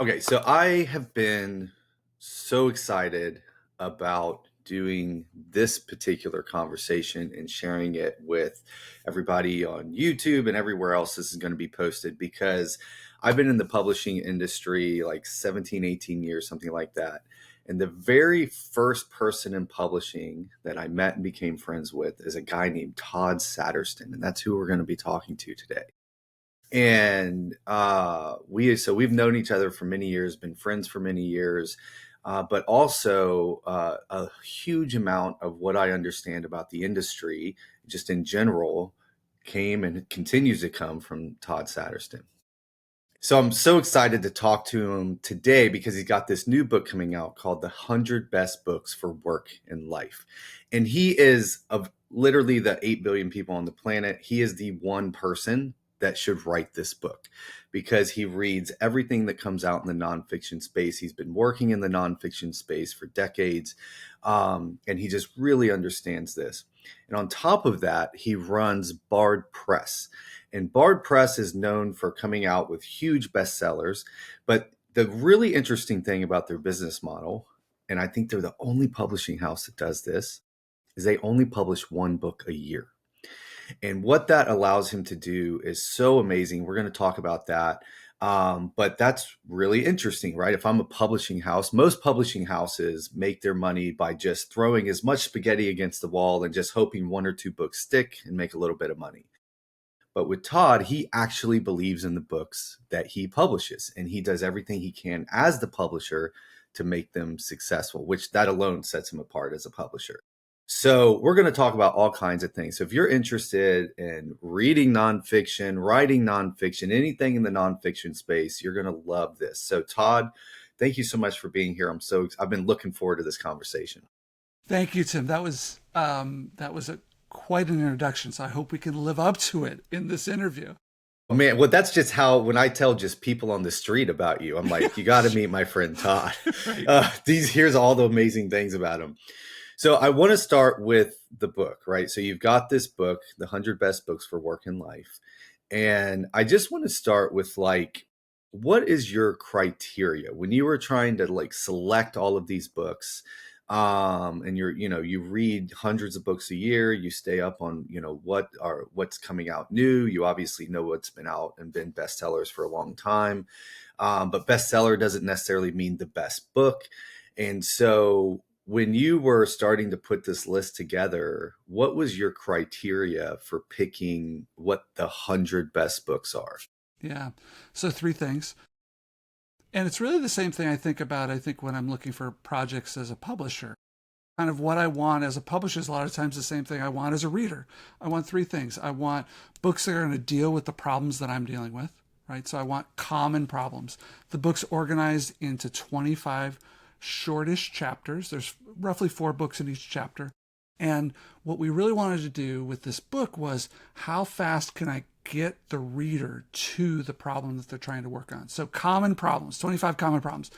Okay, so I have been so excited about doing this particular conversation and sharing it with everybody on YouTube and everywhere else this is going to be posted because I've been in the publishing industry like 17, 18 years, something like that. And the very first person in publishing that I met and became friends with is a guy named Todd Sattersten. And that's who we're going to be talking to today. And we've known each other for many years, been friends for many years, but also a huge amount of what I understand about the industry, just in general, came and continues to come from Todd Sattersten. So I'm so excited to talk to him today because he's got this new book coming out called The 100 Best Books for Work and Life. And he is, of literally the 8 billion people on the planet, he is the one person that should write this book because he reads everything that comes out in the nonfiction space. He's been working in the nonfiction space for decades, and he just really understands this. And on top of that, he runs Bard Press. And Bard Press is known for coming out with huge bestsellers. But the really interesting thing about their business model, and I think they're the only publishing house that does this, is they only publish one book a year. And what that allows him to do is so amazing. We're going to talk about that. But that's really interesting, right? If I'm a publishing house, most publishing houses make their money by just throwing as much spaghetti against the wall and just hoping one or two books stick and make a little bit of money. But with Todd, he actually believes in the books that he publishes, and he does everything he can as the publisher to make them successful, which that alone sets him apart as a publisher. So we're going to talk about all kinds of things. So if you're interested in reading nonfiction, writing nonfiction, anything in the nonfiction space, you're going to love this. So Todd, thank you so much for being here. I've been looking forward to this conversation. Thank you, Tim. That was quite an introduction. So I hope we can live up to it in this interview. Oh, man, well, that's just how when I tell just people on the street about you, I'm like, you got to meet my friend Todd. Right. Here's all the amazing things about him. So I want to start with the book, right? So you've got this book, The 100 Best Books for Work and Life. And I just want to start with like, what is your criteria when you were trying to like select all of these books? And you read hundreds of books a year, you stay up on, what's coming out new. You obviously know what's been out and been bestsellers for a long time. But bestseller doesn't necessarily mean the best book. And so when you were starting to put this list together, what was your criteria for picking what the 100 best books are? Yeah. So three things. And it's really the same thing I think about, I think, when I'm looking for projects as a publisher. Kind of what I want as a publisher is a lot of times the same thing I want as a reader. I want three things. I want books that are going to deal with the problems that I'm dealing with, right? So I want common problems. The book's organized into 25 shortish chapters. There's roughly 4 books in each chapter. And what we really wanted to do with this book was how fast can I get the reader to the problem that they're trying to work on? So common problems, 25 common problems,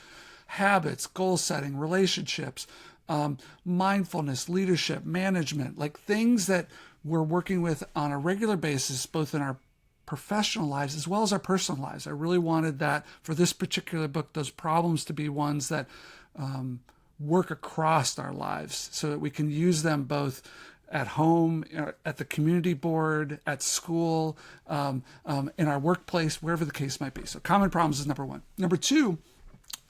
habits, goal setting, relationships, mindfulness, leadership, management, like things that we're working with on a regular basis, both in our professional lives as well as our personal lives. I really wanted that for this particular book, those problems to be ones that work across our lives so that we can use them both at home, at the community board, at school, in our workplace, wherever the case might be. So common problems is number one. Number two,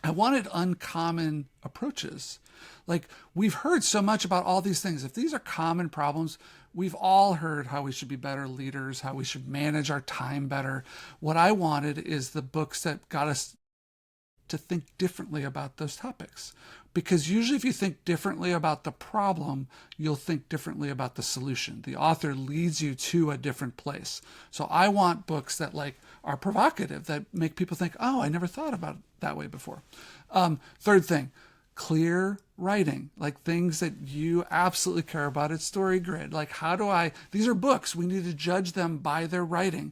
I wanted uncommon approaches. Like we've heard so much about all these things. If these are common problems, we've all heard how we should be better leaders, how we should manage our time better. What I wanted is the books that got us to think differently about those topics. Because usually, if you think differently about the problem, you'll think differently about the solution. The author leads you to a different place. So I want books that like are provocative, that make people think, "Oh, I never thought about it that way before." Third thing, clear writing, like things that you absolutely care about at StoryGrid. Like, these are books, we need to judge them by their writing.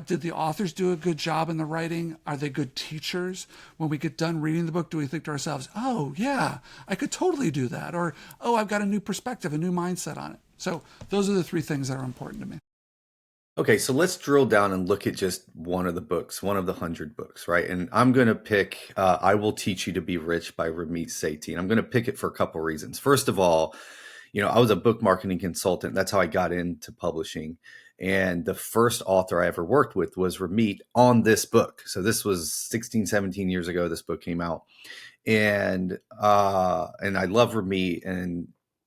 Did the authors do a good job in the writing? Are they good teachers? When we get done reading the book, do we think to ourselves, oh, yeah, I could totally do that? Or, oh, I've got a new perspective, a new mindset on it. So those are the three things that are important to me. Okay, so let's drill down and look at just one of the books, one of the 100 books, right? And I'm going to pick I Will Teach You to Be Rich by Ramit Sethi. And I'm going to pick it for a couple reasons. First of all, I was a book marketing consultant. That's how I got into publishing. And the first author I ever worked with was Ramit on this book. So this was 16, 17 years ago, this book came out. And I love Ramit,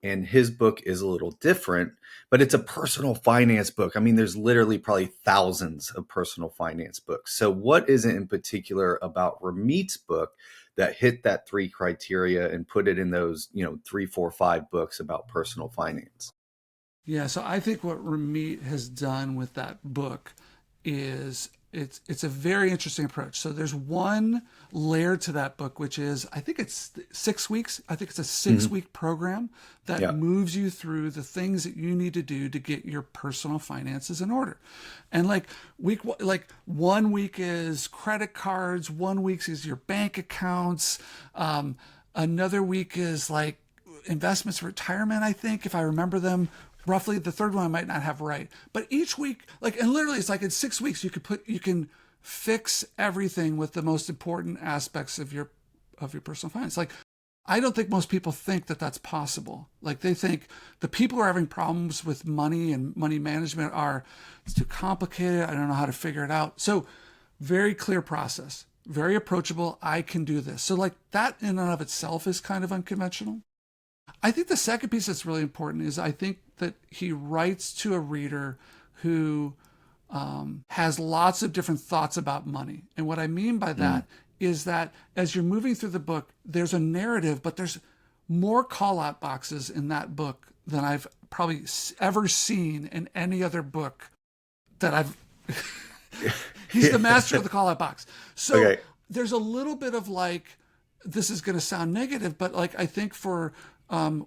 and his book is a little different, but it's a personal finance book. I mean, there's literally probably thousands of personal finance books. So what is it in particular about Ramit's book that hit that three criteria and put it in those, 3, 4, 5 books about personal finance? Yeah, so I think what Ramit has done with that book is it's a very interesting approach. So there's one layer to that book, which is I think it's 6 weeks. I think it's a 6 week program that Yeah. moves you through the things that you need to do to get your personal finances in order. And like 1 week is credit cards, 1 week is your bank accounts, another week is like investments for retirement, I think, if I remember them roughly. The third one I might not have right. But each week, and literally it's like in 6 weeks you can fix everything with the most important aspects of your personal finance. Like, I don't think most people think that that's possible. Like, they think the people who are having problems with money and money management are, it's too complicated, I don't know how to figure it out. So very clear process, very approachable. I can do this. So like that in and of itself is kind of unconventional. I think the second piece that's really important is I think that he writes to a reader who has lots of different thoughts about money. And what I mean by that is that as you're moving through the book, there's a narrative, but there's more call out boxes in that book than I've probably ever seen in any other book that I've. He's the master of the call out box. So Okay. there's a little bit of like, this is going to sound negative, but like I think for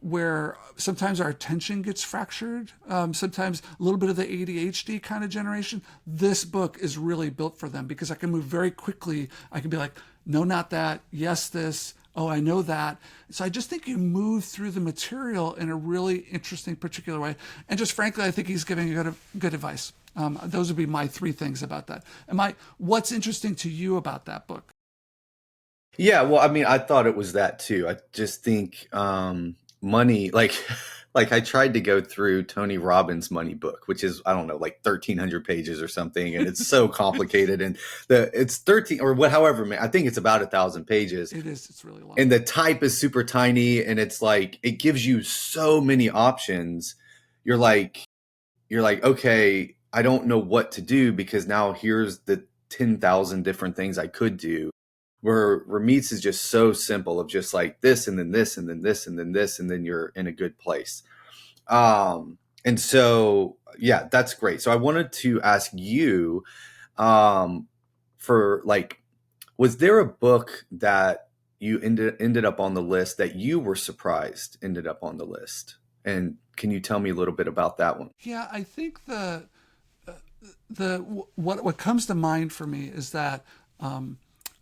where sometimes our attention gets fractured, sometimes a little bit of the ADHD kind of generation, this book is really built for them because I can move very quickly. I can be like, no, not that. Yes, this. Oh, I know that. So I just think you move through the material in a really interesting, particular way. And just frankly, I think he's giving good advice. Those would be my three things about that. What's interesting to you about that book? Yeah, well, I mean, I thought it was that too. I just think money, like, like I tried to go through Tony Robbins' money book, which is I don't know, like 1,300 pages or something, and it's so complicated. And it's 13 or what, however, man, I think it's about 1,000 pages, It is. It's really long. and the type is super tiny, and it's like it gives you so many options. You're like, okay, I don't know what to do because now here's the 10,000 different things I could do. Where Ramit's is just so simple of just like this and then this and then this and then this, and then you're in a good place. And so, yeah, that's great. So I wanted to ask you, um, for like, was there a book that you ended up on the list that you were surprised ended up on the list? And can you tell me a little bit about that one? Yeah, I think the what comes to mind for me is that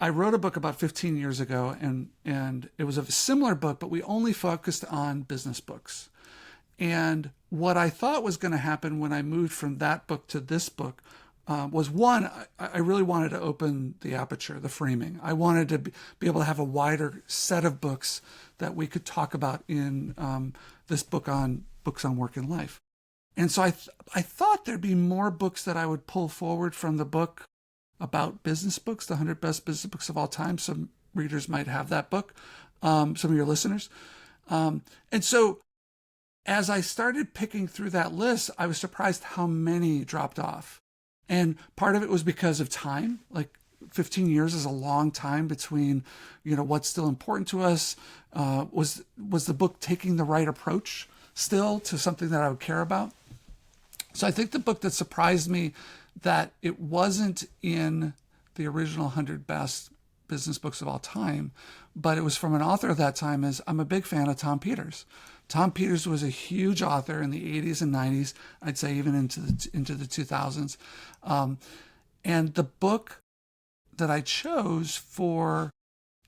I wrote a book about 15 years ago, and it was a similar book, but we only focused on business books. And what I thought was going to happen when I moved from that book to this book was one, I really wanted to open the aperture, the framing. I wanted to be able to have a wider set of books that we could talk about in this book on books on work and life. And so I thought there'd be more books that I would pull forward from the book about business books, the 100 best business books of all time. Some readers might have that book, some of your listeners. And so as I started picking through that list, I was surprised how many dropped off. And part of it was because of time. Like 15 years is a long time between, what's still important to us. Was the book taking the right approach still to something that I would care about? So I think the book that surprised me that it wasn't in the original 100 best business books of all time, but it was from an author of that time is I'm a big fan of Tom Peters. Tom Peters was a huge author in the 80s and 90s, I'd say even into the 2000s. And the book that I chose for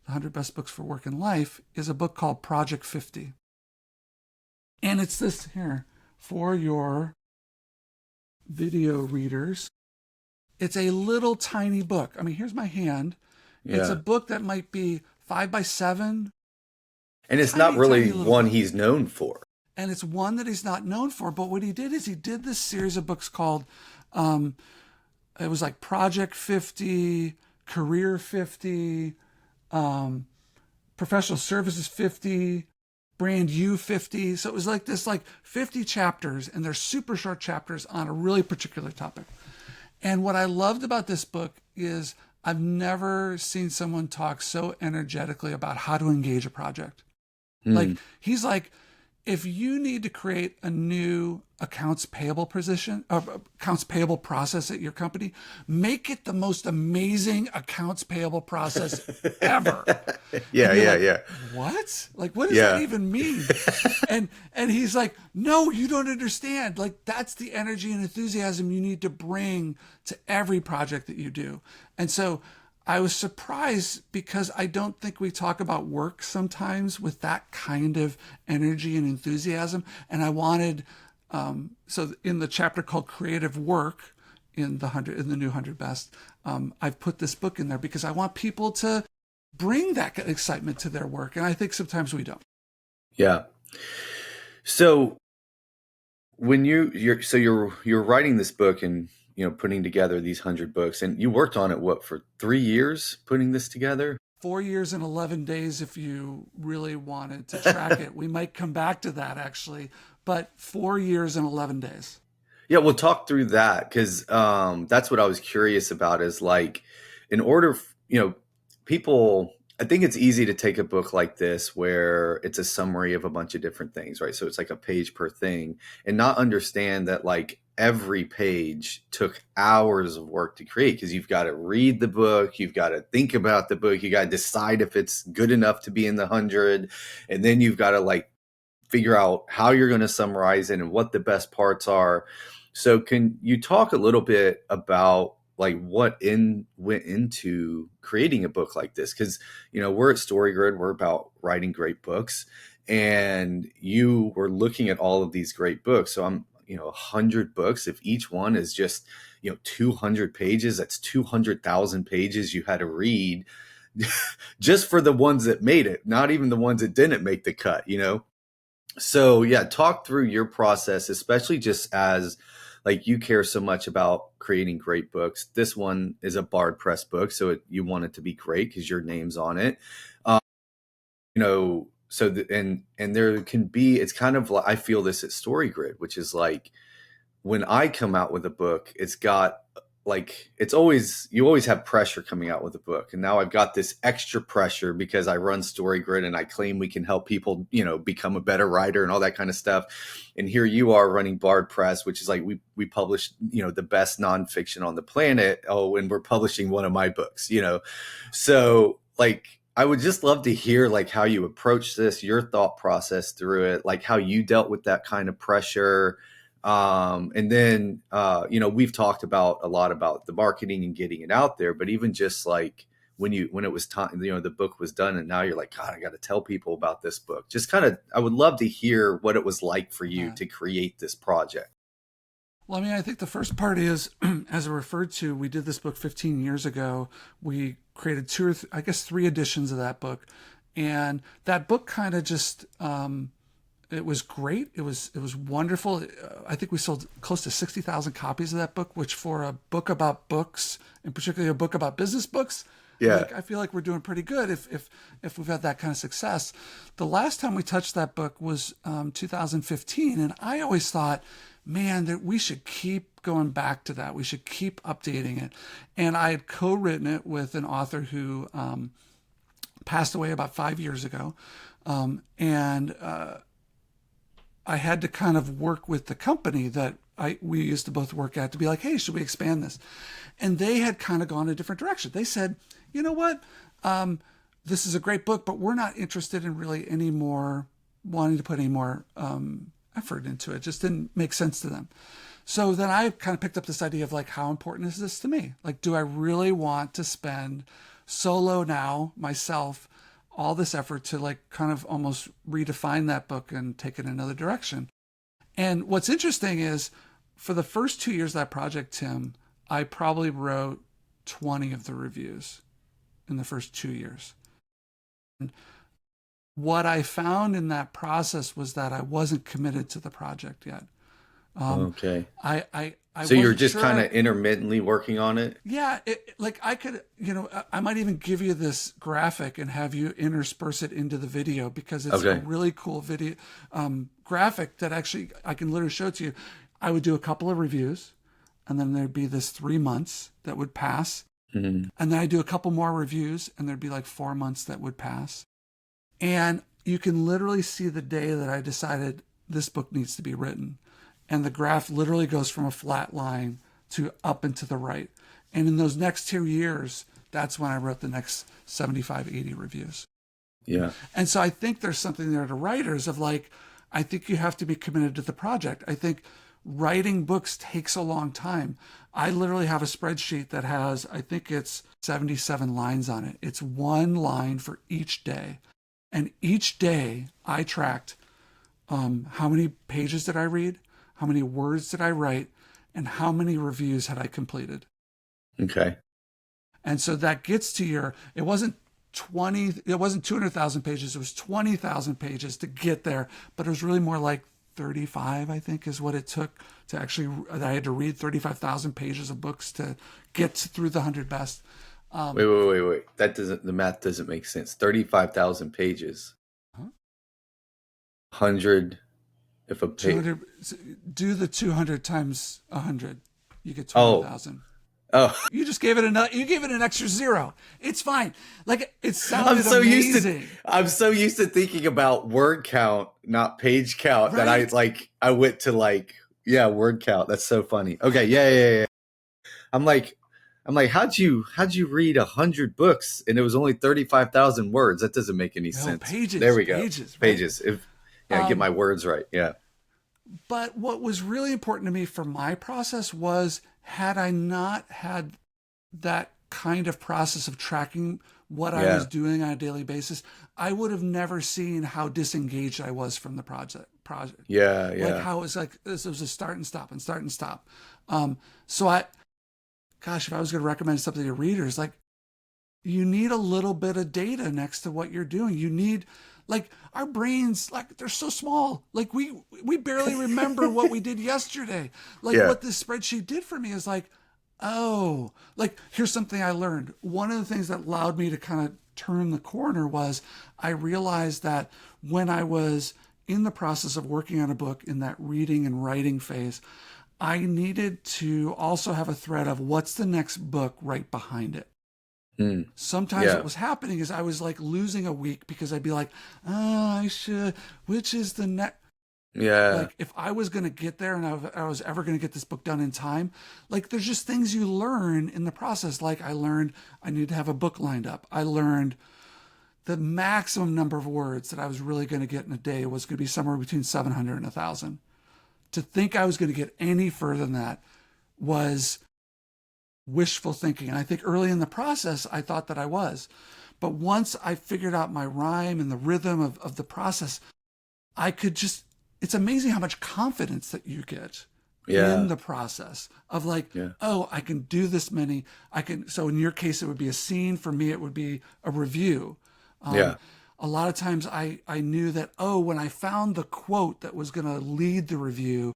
the 100 best books for work and life is a book called Project 50. And it's this here for your video readers. It's a little tiny book. I mean, here's my hand. It's a Yeah. book that might be 5 by 7, And it's not tiny, really tiny little one book. he's known for. And it's one that he's not known for. But what he did is he did this series of books called, um, it was like Project 50, Career 50, um, Professional Services 50, Brand U 50. So it was like this, like 50 chapters, and they're super short chapters on a really particular topic. And what I loved about this book is I've never seen someone talk so energetically about how to engage a project. Hmm. Like, he's like, if you need to create a new accounts payable position or accounts payable process at your company, make it the most amazing accounts payable process ever. Yeah, And you're yeah, like, yeah. what? Like, what does that Yeah. even mean? And he's like, no, you don't understand. Like, that's the energy and enthusiasm you need to bring to every project that you do. And so I was surprised because I don't think we talk about work sometimes with that kind of energy and enthusiasm. And I wanted, so in the chapter called Creative Work in the new 100 Best, I've put this book in there because I want people to bring that excitement to their work. And I think sometimes we don't. Yeah. So when you're writing this book and putting together these 100 books, and you worked on it what, for 3 years putting this together? 4 years and 11 days if you really wanted to track it. We might come back to that actually, but 4 years and 11 days. Yeah, we'll talk through that because that's what I was curious about. Is like, in order, people. I think it's easy to take a book like this where it's a summary of a bunch of different things, right? So it's like a page per thing, and not understand that like every page took hours of work to create because you've got to read the book, you've got to think about the book, you got to decide if it's good enough to be in the 100, and then you've got to like figure out how you're going to summarize it and what the best parts are. So can you talk a little bit about like what went into creating a book like this? Because we're at StoryGrid, we're about writing great books, and you were looking at all of these great books. So I'm 100 books. If each one is just 200 pages, that's 200,000 pages you had to read just for the ones that made it, not even the ones that didn't make the cut. So yeah, talk through your process, especially just as like you care so much about creating great books. This one is a Bard Press book, so you want it to be great because your name's on it. Um, and there can be, it's kind of like, I feel this at StoryGrid, which is like when I come out with a book, it's got like, you always have pressure coming out with a book. And now I've got this extra pressure because I run StoryGrid and I claim we can help people, become a better writer and all that kind of stuff. And here you are running Bard Press, which is like, we publish, the best nonfiction on the planet. Oh, and we're publishing one of my books. So like, I would just love to hear like how you approach this, your thought process through it, like how you dealt with that kind of pressure. And then, we've talked about a lot about the marketing and getting it out there, but even just like when it was time, the book was done and now you're like, God, I got to tell people about this book. Just kind of, I would love to hear what it was like for you Yeah. to create this project. Well, I mean, I think the first part is, as I referred to, we did this book 15 years ago. We created I guess 3 editions of that book. And that book kind of just, it was great. It was wonderful. I think we sold close to 60,000 copies of that book, which for a book about books, and particularly a book about business books, Yeah. like I feel like we're doing pretty good if we've had that kind of success. The last time we touched that book was 2015, and I always thought, man, that we should keep going back to that. We should keep updating it. And I had co-written it with an author who passed away about 5 years ago, and I had to kind of work with the company that we used to both work at to be like, hey, should we expand this? And they had kind of gone a different direction. They said, you know what? This is a great book, but we're not interested in really any more wanting to put any more effort into it. It just didn't make sense to them. So then I kind of picked up this idea of like, how important is this to me? Like, do I really want to spend solo now myself all this effort to like kind of almost redefine that book and take it in another direction? And what's interesting is for the first 2 years of that project, Tim, I probably wrote 20 of the reviews in the first 2 years. And what I found in that process was that I wasn't committed to the project yet. Um, Okay. I So you're wasn't just sure kind of intermittently working on it? yeah, like I could, I might even give you this graphic and have you intersperse it into the video because it's a Okay. really cool video graphic that actually I can literally show it to you. I would do a couple of reviews, and then there'd be this 3 months that would pass, Mhm. and then I do a couple more reviews, and there'd be like 4 months that would pass, and you can literally see the day that I decided this book needs to be written, and the graph literally goes from a flat line to up and to the right. And in those next 2 years, that's when I wrote the next 75, 80 reviews. Yeah. And so I think there's something there to writers of like, I think you have to be committed to the project. I think writing books takes a long time. I literally have a spreadsheet that has, I think it's 77 lines on it. It's one line for each day. And each day I tracked how many pages did I read, how many words did I write, and how many reviews had I completed. Okay. And so that gets to it wasn't 200,000 pages, it was 20,000 pages to get there, but it was really more like 35, I think, is what it took to actually, I had to read 35,000 pages of books to get through the 100 best. Wait. The math doesn't make sense. 35,000 pages. Huh? 100 if a page. 200, do the 200 times 100, you get Oh. 200,000. Oh. You just gave it an extra zero. It's fine. Like it I'm sounded so amazing. used to thinking about word count, not page count, that Right? I went to word count. That's so funny. Okay, yeah. I'm like how'd you read 100 books and it was only 35,000 words? That doesn't make any No, sense. There we go. pages, right? Pages. Get my words right. Yeah. But what was really important to me for my process was had I not had that kind of process of tracking what I was Yeah. doing on a daily basis, I would have never seen how disengaged I was from the project. Yeah, Like yeah. how it's like this was a start and stop and start and stop. So gosh, if I was going to recommend something to readers, like you need a little bit of data next to what you're doing. You need like our brains, like they're so small. Like we barely remember what we did yesterday. Like Yeah. what this spreadsheet did for me is like, oh, like here's something I learned. One of the things that allowed me to kind of turn the corner was I realized that when I was in the process of working on a book in that reading and writing phase, I needed to also have a thread of what's the next book right behind it. Mm. Sometimes what Yeah. was happening is I was like losing a week because I'd be like, oh, I should, which is the next, Yeah. like if I was going to get there and I was ever going to get this book done in time, like there's just things you learn in the process. Like I learned I need to have a book lined up. I learned the maximum number of words that I was really going to get in a day was going to be somewhere between 700 and 1,000. To think I was going to get any further than that was wishful thinking. And I think early in the process, I thought that I was. But once I figured out my rhyme and the rhythm of the process, I could just, it's amazing how much confidence that you get in Yeah. the process of like, Yeah. oh, I can do this many. So in your case, it would be a scene. For me, it would be a review. Um, Yeah. a lot of times I knew that, oh, when I found the quote that was going to lead the review,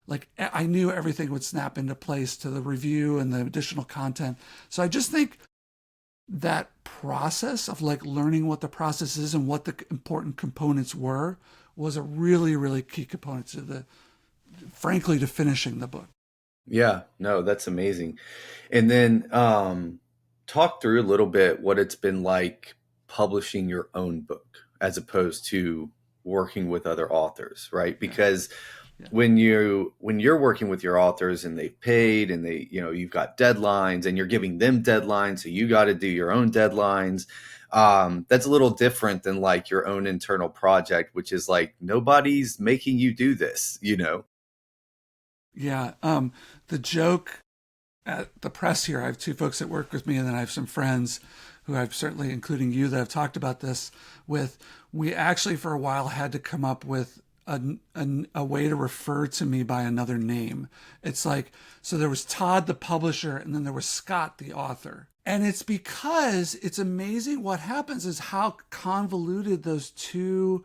like I knew everything would snap into place to the review and the additional content. So I just think that process of like learning what the process is and what the important components were was a really, really key component to frankly, to finishing the book. Yeah. No, that's amazing. And then talk through a little bit what it's been like publishing your own book as opposed to working with other authors, right? Yeah. Because Yeah. when you're working with your authors and they've paid and you've got deadlines and you're giving them deadlines, so you got to do your own deadlines. That's a little different than like your own internal project, which is like nobody's making you do this. Yeah. The joke at the press here, I have two folks that work with me, and then I have some friends who I've certainly, including you, that have talked about this with. We actually, for a while, had to come up with a way to refer to me by another name. It's like, so there was Todd, the publisher, and then there was Scott, the author. And it's because it's amazing what happens is how convoluted those two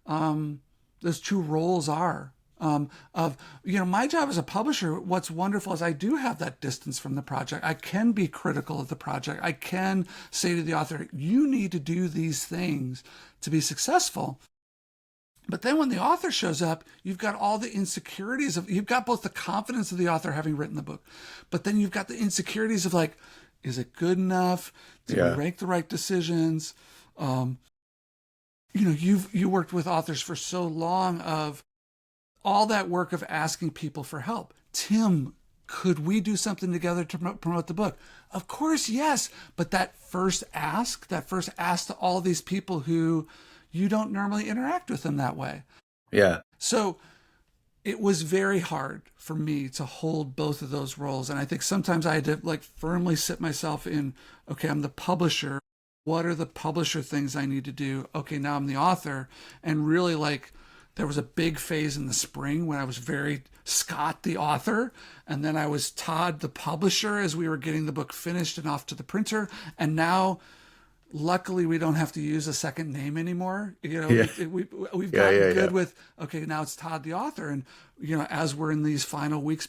roles are. Of, you know, my job as a publisher, what's wonderful is I do have that distance from the project. I can be critical of the project. I can say to the author, you need to do these things to be successful. But then when the author shows up, you've got all the insecurities of, you've got both the confidence of the author having written the book, but then you've got the insecurities of like, is it good enough? Did we make the right decisions? You know, you worked with authors for so long of all that work of asking people for help. Tim, could we do something together to promote the book? Of course, yes. But that first ask to all these people who you don't normally interact with them that way. Yeah. So it was very hard for me to hold both of those roles. And I think sometimes I had to like firmly sit myself in, okay, I'm the publisher. What are the publisher things I need to do? Okay, now I'm the author. And really like, there was a big phase in the spring when I was very Scott, the author, and then I was Todd, the publisher, as we were getting the book finished and off to the printer. And now, luckily, we don't have to use a second name anymore. You know, we've gotten good with, okay, now it's Todd, the author. And, you know, as we're in these final weeks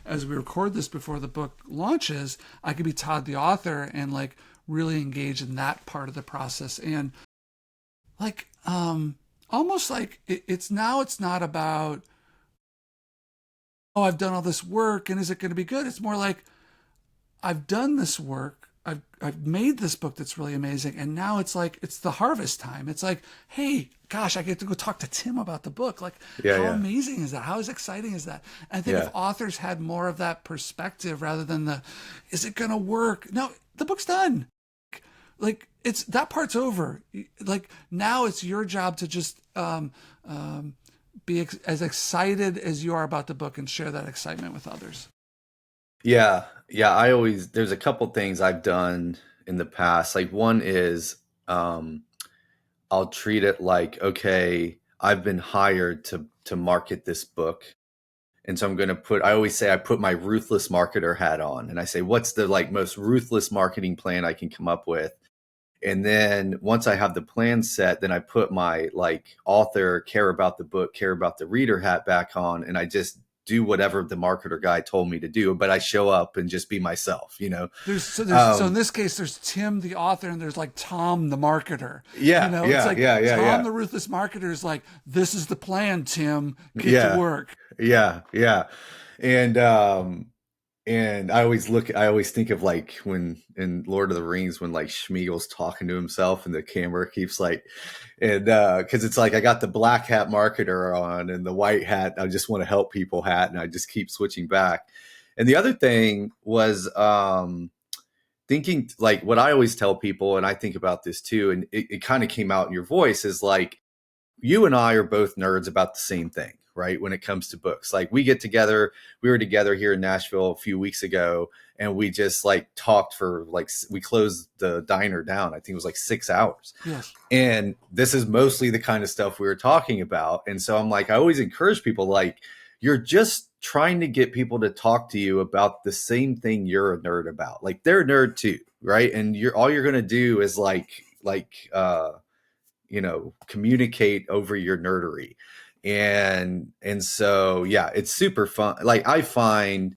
as we record this before the book launches, I could be Todd, the author, and like really engage in that part of the process. And like, almost like it's not about, oh, I've done all this work and is it going to be good? It's more like, I've done this work. I've made this book that's really amazing. And now it's like, it's the harvest time. It's like, hey, gosh, I get to go talk to Tim about the book. Like, how amazing is that? How exciting is that? And I think if authors had more of that perspective rather than is it going to work? No, the book's done. Like it's that part's over. Like now it's your job to just be as excited as you are about the book and share that excitement with others. Yeah. There's a couple things I've done in the past. Like one is, I'll treat it like, okay, I've been hired to market this book. And so I always say I put my ruthless marketer hat on and I say, what's the like most ruthless marketing plan I can come up with? And then once I have the plan set, then I put my like author, care about the book, care about the reader hat back on. And I just do whatever the marketer guy told me to do, but I show up and just be myself, you know? So in this case, there's Tim, the author, and there's like Tom, the marketer. It's like Tom, the ruthless marketer is like, this is the plan, Tim, get to work. And I always think of like when in Lord of the Rings, when like Smeagol's talking to himself and the camera keeps like, and cause it's like, I got the black hat marketer on and the white hat, I just want to help people hat. And I just keep switching back. And the other thing was, thinking like what I always tell people, and I think about this too, and it kind of came out in your voice is like, you and I are both nerds about the same thing, right? When it comes to books, like we were together here in Nashville a few weeks ago and we just like talked for like, we closed the diner down. I think it was like 6 hours. Yes. And this is mostly the kind of stuff we were talking about. And so I'm like, I always encourage people, like, you're just trying to get people to talk to you about the same thing you're a nerd about. Like they're a nerd too, right? And all you're going to do is communicate over your nerdery. And so, yeah, it's super fun. Like I find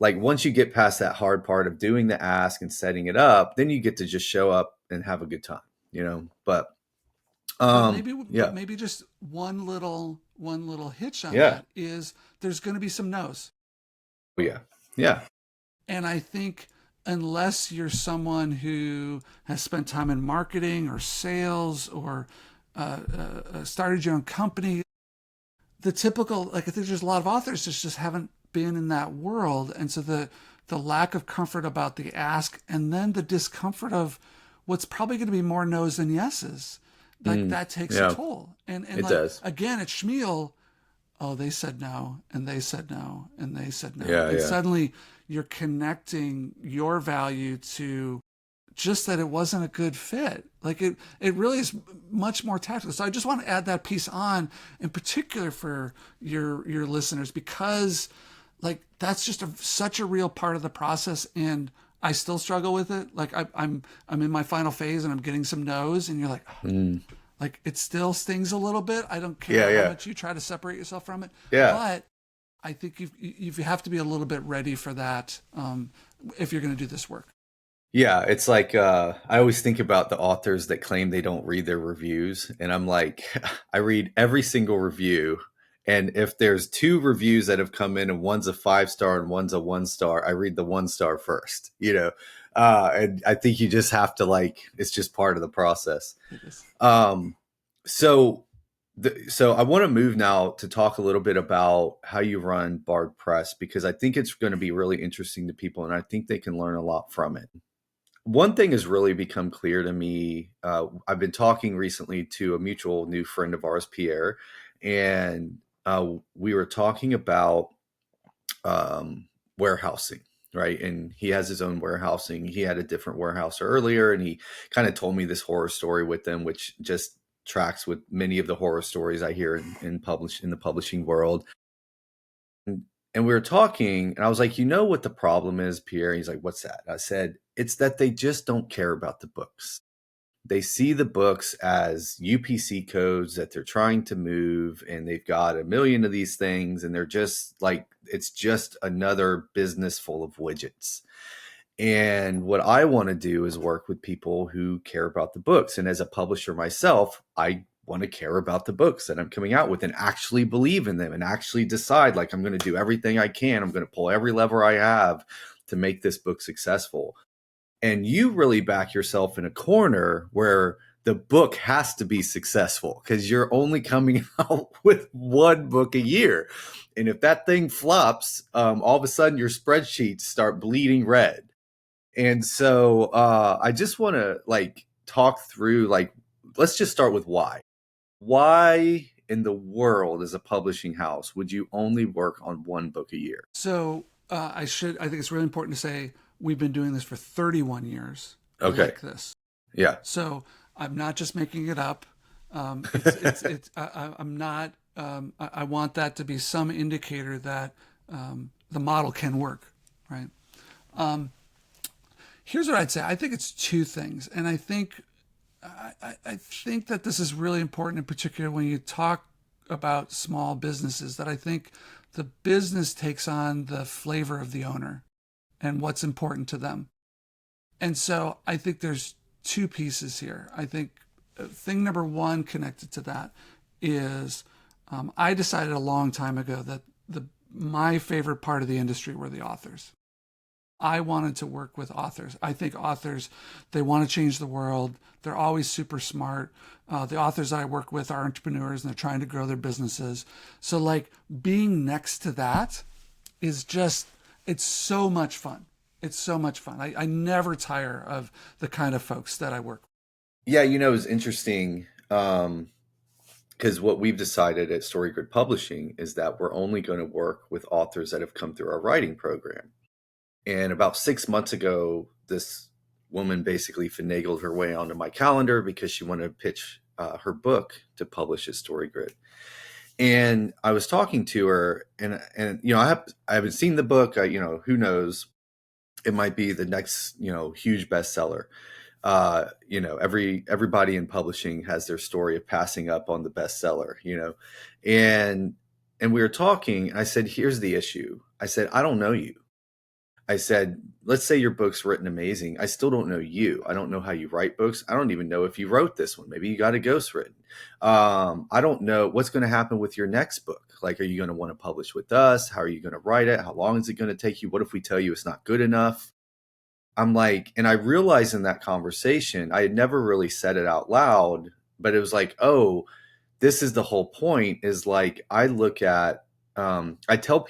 like once you get past that hard part of doing the ask and setting it up, then you get to just show up and have a good time, you know, but maybe just one little hitch on that is there's going to be some no's. Yeah. And I think unless you're someone who has spent time in marketing or sales or started your own company, the typical, like I think there's a lot of authors just haven't been in that world. And so the lack of comfort about the ask and then the discomfort of what's probably going to be more no's than yeses, like that takes a toll. And it like, does. Again, at Schmiel, oh, they said no, and they said no, and they said no. Yeah, and suddenly you're connecting your value to just that it wasn't a good fit. Like it really is much more tactical. So I just want to add that piece on, in particular for your listeners, because like that's just such a real part of the process, and I still struggle with it. Like I'm in my final phase, and I'm getting some no's, and you're like, oh, Mm. like it still stings a little bit. I don't Yeah, care how yeah, much you try to separate yourself from it, yeah. but I think you have to be a little bit ready for that if you're going to do this work. Yeah, it's like I always think about the authors that claim they don't read their reviews, and I'm like, I read every single review, and if there's two reviews that have come in and one's a 5 star and one's a 1 star, I read the 1 star first, and I think you just have to like it's just part of the process. It is. Um, so so I want to move now to talk a little bit about how you run Bard Press because I think it's going to be really interesting to people, and I think they can learn a lot from it. One thing has really become clear to me. I've been talking recently to a mutual new friend of ours, Pierre, and we were talking about warehousing, right? And he has his own warehousing. He had a different warehouse earlier, and he kind of told me this horror story with them, which just tracks with many of the horror stories I hear in the publishing world. And we were talking, and I was like, you know what the problem is, Pierre? He's like, what's that? I said, it's that they just don't care about the books. They see the books as UPC codes that they're trying to move, and they've got a million of these things, and they're just like, it's just another business full of widgets. And what I want to do is work with people who care about the books. And as a publisher myself, I want to care about the books that I'm coming out with and actually believe in them and actually decide like I'm going to do everything I can. I'm going to pull every lever I have to make this book successful. And you really back yourself in a corner where the book has to be successful because you're only coming out with one book a year. And if that thing flops, all of a sudden your spreadsheets start bleeding red. And so I just want to like talk through like let's just start with why. Why in the world as a publishing house would you only work on one book a year? So I think it's really important to say we've been doing this for 31 years Okay. like this. Yeah. So I'm not just making it up. I'm not. I want that to be some indicator that the model can work, right? Here's what I'd say. I think it's two things, and I think that this is really important, in particular when you talk about small businesses. That I think the business takes on the flavor of the owner and what's important to them. And so I think there's two pieces here. I think thing number one connected to that is I decided a long time ago that my favorite part of the industry were the authors. I wanted to work with authors. I think authors, they want to change the world. They're always super smart. The authors that I work with are entrepreneurs and they're trying to grow their businesses. So like being next to that is just, it's so much fun. It's so much fun. I never tire of the kind of folks that I work with. Yeah, it's interesting because what we've decided at StoryGrid Publishing is that we're only going to work with authors that have come through our writing program. And about 6 months ago, this woman basically finagled her way onto my calendar because she wanted to pitch her book to publish at StoryGrid. And I was talking to her, and I haven't seen the book. Who knows? It might be the next huge bestseller. Everybody in publishing has their story of passing up on the bestseller. And we were talking. And I said, "Here's the issue." I said, "I don't know you." I said, let's say your book's written amazing. I still don't know you. I don't know how you write books. I don't even know if you wrote this one. Maybe you got a ghost written. I don't know what's going to happen with your next book. Like, are you going to want to publish with us? How are you going to write it? How long is it going to take you? What if we tell you it's not good enough? I'm like, and I realized in that conversation, I had never really said it out loud, but it was like, oh, this is the whole point is like, I look at, I tell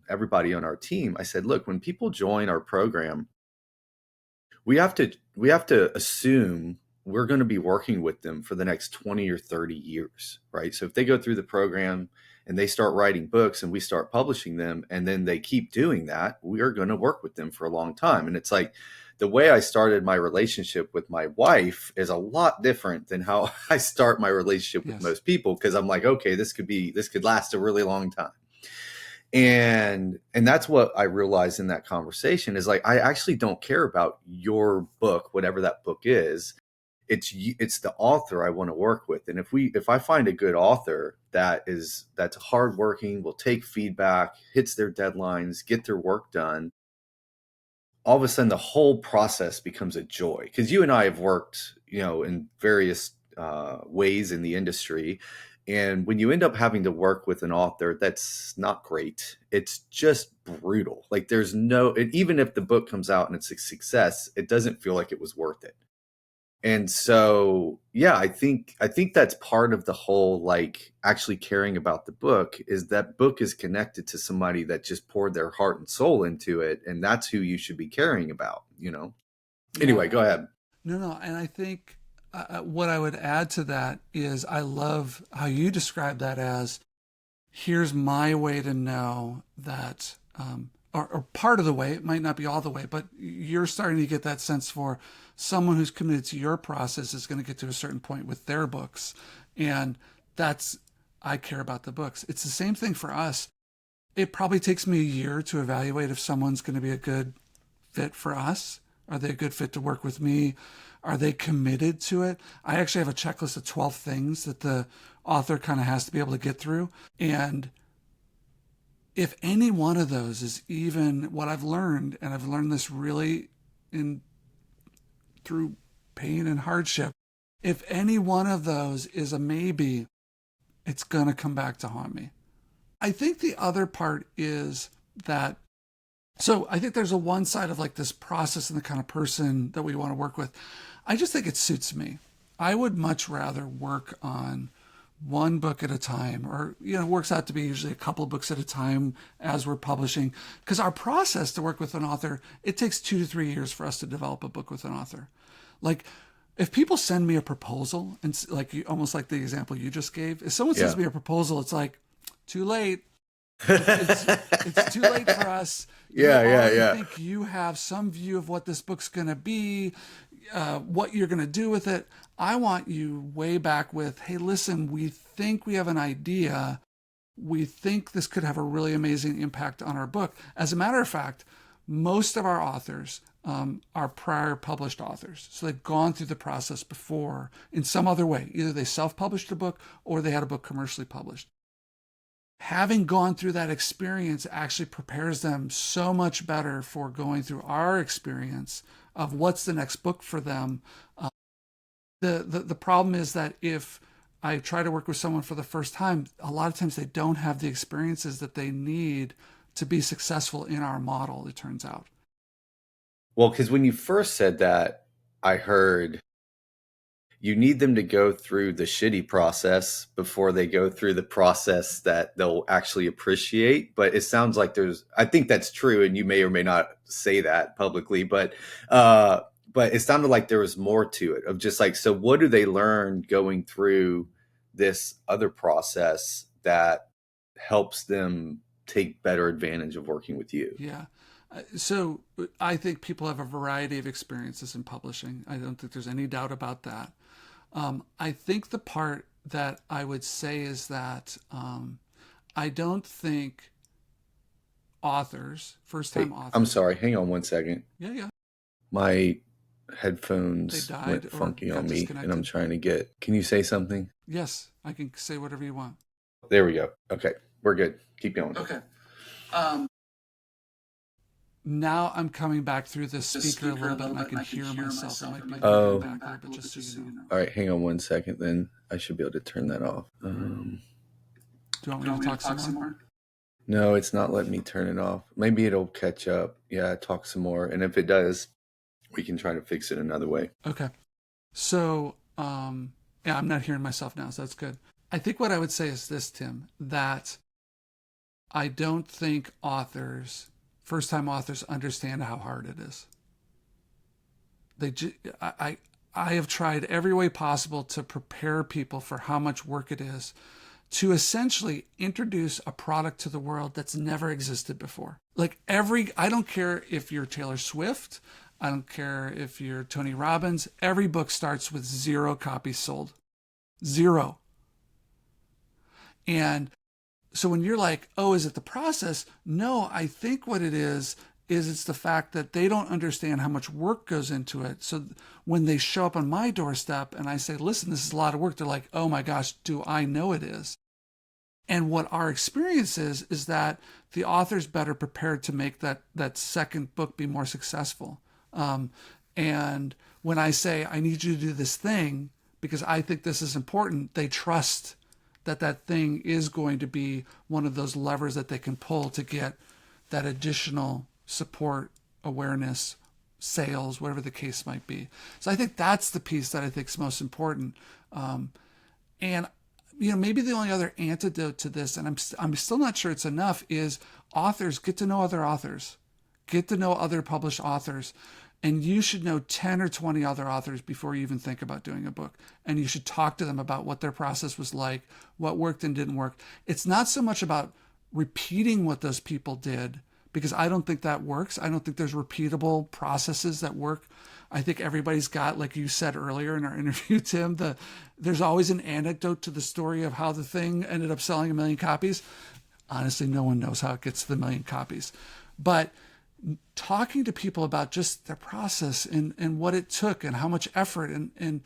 everybody on our team, I said, look, when people join our program, we have to assume we're going to be working with them for the next 20 or 30 years, right? So if they go through the program and they start writing books and we start publishing them and then they keep doing that, we are going to work with them for a long time. And it's like, the way I started my relationship with my wife is a lot different than how I start my relationship with Yes. most people. Cause I'm like, okay, this could last a really long time. And that's what I realized in that conversation is like, I actually don't care about your book, whatever that book is. It's the author I want to work with. And if I find a good author that's hardworking, will take feedback, hits their deadlines, get their work done, all of a sudden the whole process becomes a joy. Because you and I have worked, in various ways in the industry. And when you end up having to work with an author that's not great, it's just brutal. Like even if the book comes out and it's a success, it doesn't feel like it was worth it. And so, yeah, I think that's part of the whole, like, actually caring about the book is that book is connected to somebody that just poured their heart and soul into it, and that's who you should be caring about. Yeah. Anyway, go ahead. No. And I think what I would add to that is I love how you describe that as here's my way to know that, or part of the way, it might not be all the way, but you're starting to get that sense for someone who's committed to your process is going to get to a certain point with their books. And that's, I care about the books. It's the same thing for us. It probably takes me a year to evaluate if someone's going to be a good fit for us. Are they a good fit to work with me? Are they committed to it? I actually have a checklist of 12 things that the author kind of has to be able to get through. And if any one of those is even what I've learned, and I've learned this really in through pain and hardship, if any one of those is a maybe, it's going to come back to haunt me. I think the other part is that, so I think there's a one side of like this process and the kind of person that we want to work with. I just think it suits me. I would much rather work on one book at a time, or, it works out to be usually a couple of books at a time as we're publishing. Because our process to work with an author, it takes 2 to 3 years for us to develop a book with an author. Like, if people send me a proposal, and like almost like the example you just gave, if someone sends Yeah. me a proposal, it's like, too late. It's too late for us. You already Yeah. think you have some view of what this book's going to be, what you're going to do with it. I want you way back with, hey, listen, we think we have an idea. We think this could have a really amazing impact on our book. As a matter of fact, most of our authors are prior published authors. So they've gone through the process before in some other way. Either they self-published a book or they had a book commercially published. Having gone through that experience actually prepares them so much better for going through our experience of what's the next book for them. The problem is that if I try to work with someone for the first time, a lot of times they don't have the experiences that they need to be successful in our model, it turns out. Well, because when you first said that, I heard you need them to go through the shitty process before they go through the process that they'll actually appreciate. But it sounds like I think that's true, and you may or may not say that publicly, but it sounded like there was more to it of just like, so what do they learn going through this other process that helps them take better advantage of working with you? Yeah. So I think people have a variety of experiences in publishing. I don't think there's any doubt about that. I think the part that I would say is that I don't think authors, first-time Hey, I'm authors, sorry. Hang on one second. yeah, My they headphones died went or funky got on me, and I'm disconnected. trying to get. Can you say something? Yes, I can say whatever you want. There we go. Okay, we're good. Keep going. Okay. Um, Now I'm coming back through this speaker a little bit, and I can hear myself. It might be Oh, back a little bit, just so you know. all right. Hang on one second. Then I should be able to turn that off. Do you want me to talk some more? No, it's not letting me turn it off. Maybe it'll catch up. Yeah, talk some more, and if it does, we can try to fix it another way. Okay. So, yeah, I'm not hearing myself now, so that's good. I think what I would say is this, Tim, that I don't think first-time authors understand how hard it is. I have tried every way possible to prepare people for how much work it is to essentially introduce a product to the world that's never existed before. Like I don't care if you're Taylor Swift, I don't care if you're Tony Robbins. Every book starts with 0 copies sold. 0. And so when you're like, oh, is it the process? No, I think what it is it's the fact that they don't understand how much work goes into it. So when they show up on my doorstep and I say, listen, this is a lot of work, they're like, oh my gosh, do I know it is? And what our experience is that the author's better prepared to make that second book be more successful. And when I say, I need you to do this thing because I think this is important, they trust that that thing is going to be one of those levers that they can pull to get that additional support, awareness, sales, whatever the case might be. So I think that's the piece that I think is most important. And maybe the only other antidote to this, and I'm still not sure it's enough, is authors get to know other authors, get to know other published authors. And you should know 10 or 20 other authors before you even think about doing a book. And you should talk to them about what their process was like, what worked and didn't work. It's not so much about repeating what those people did, because I don't think that works. I don't think there's repeatable processes that work. I think everybody's got, like you said earlier in our interview, Tim, there's always an anecdote to the story of how the thing ended up selling 1 million copies. Honestly, no one knows how it gets to the 1 million copies. But talking to people about just their process and what it took and how much effort and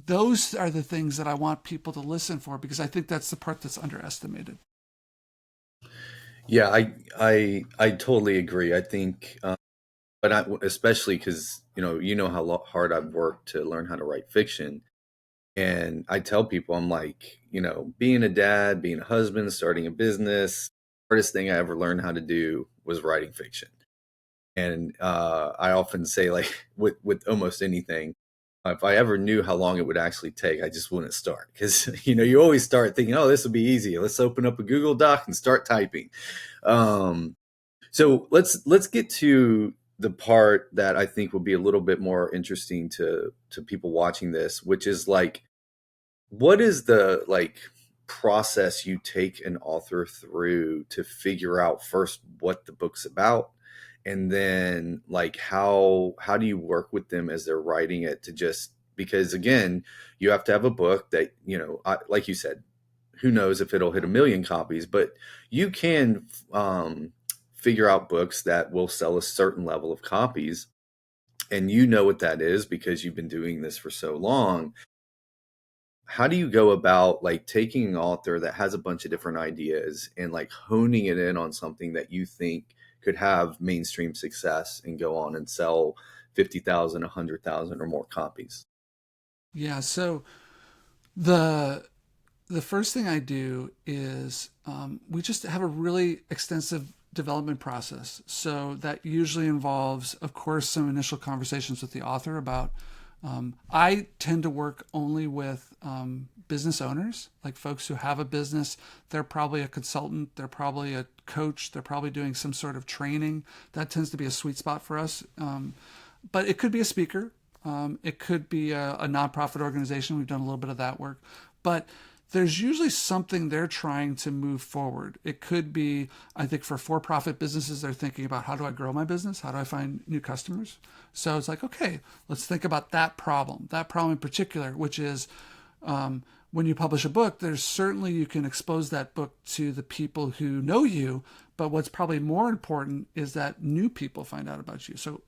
those are the things that I want people to listen for, because I think that's the part that's underestimated. Yeah, I totally agree. I think, but especially because how hard I've worked to learn how to write fiction, and I tell people, I'm like, being a dad, being a husband, starting a business, hardest thing I ever learned how to do was writing fiction. And I often say, like, with almost anything, if I ever knew how long it would actually take, I just wouldn't start, because you always start thinking, oh, this will be easy. Let's open up a Google Doc and start typing. Um, so let's get to the part that I think will be a little bit more interesting to people watching this, which is like, what is the process you take an author through to figure out first what the book's about, and then how do you work with them as they're writing it, to just, because again, you have to have a book that, like you said, who knows if it'll hit 1 million copies, but you can figure out books that will sell a certain level of copies, and what that is because you've been doing this for so long. How do you go about taking an author that has a bunch of different ideas and honing it in on something that you think could have mainstream success and go on and sell 50,000, 100,000 or more copies? Yeah. So the the first thing I do is we just have a really extensive development process. So that usually involves, of course, some initial conversations with the author about. I tend to work only with business owners, like folks who have a business. They're probably a consultant, they're probably a coach, they're probably doing some sort of training. That tends to be a sweet spot for us. But it could be a speaker, it could be a nonprofit organization. We've done a little bit of that work. But there's usually something they're trying to move forward. It could be, I think, for profit businesses, they're thinking about, how do I grow my business? How do I find new customers? So it's like, okay, let's think about that problem in particular, which is when you publish a book, there's certainly, you can expose that book to the people who know you. But what's probably more important is that new people find out about you. So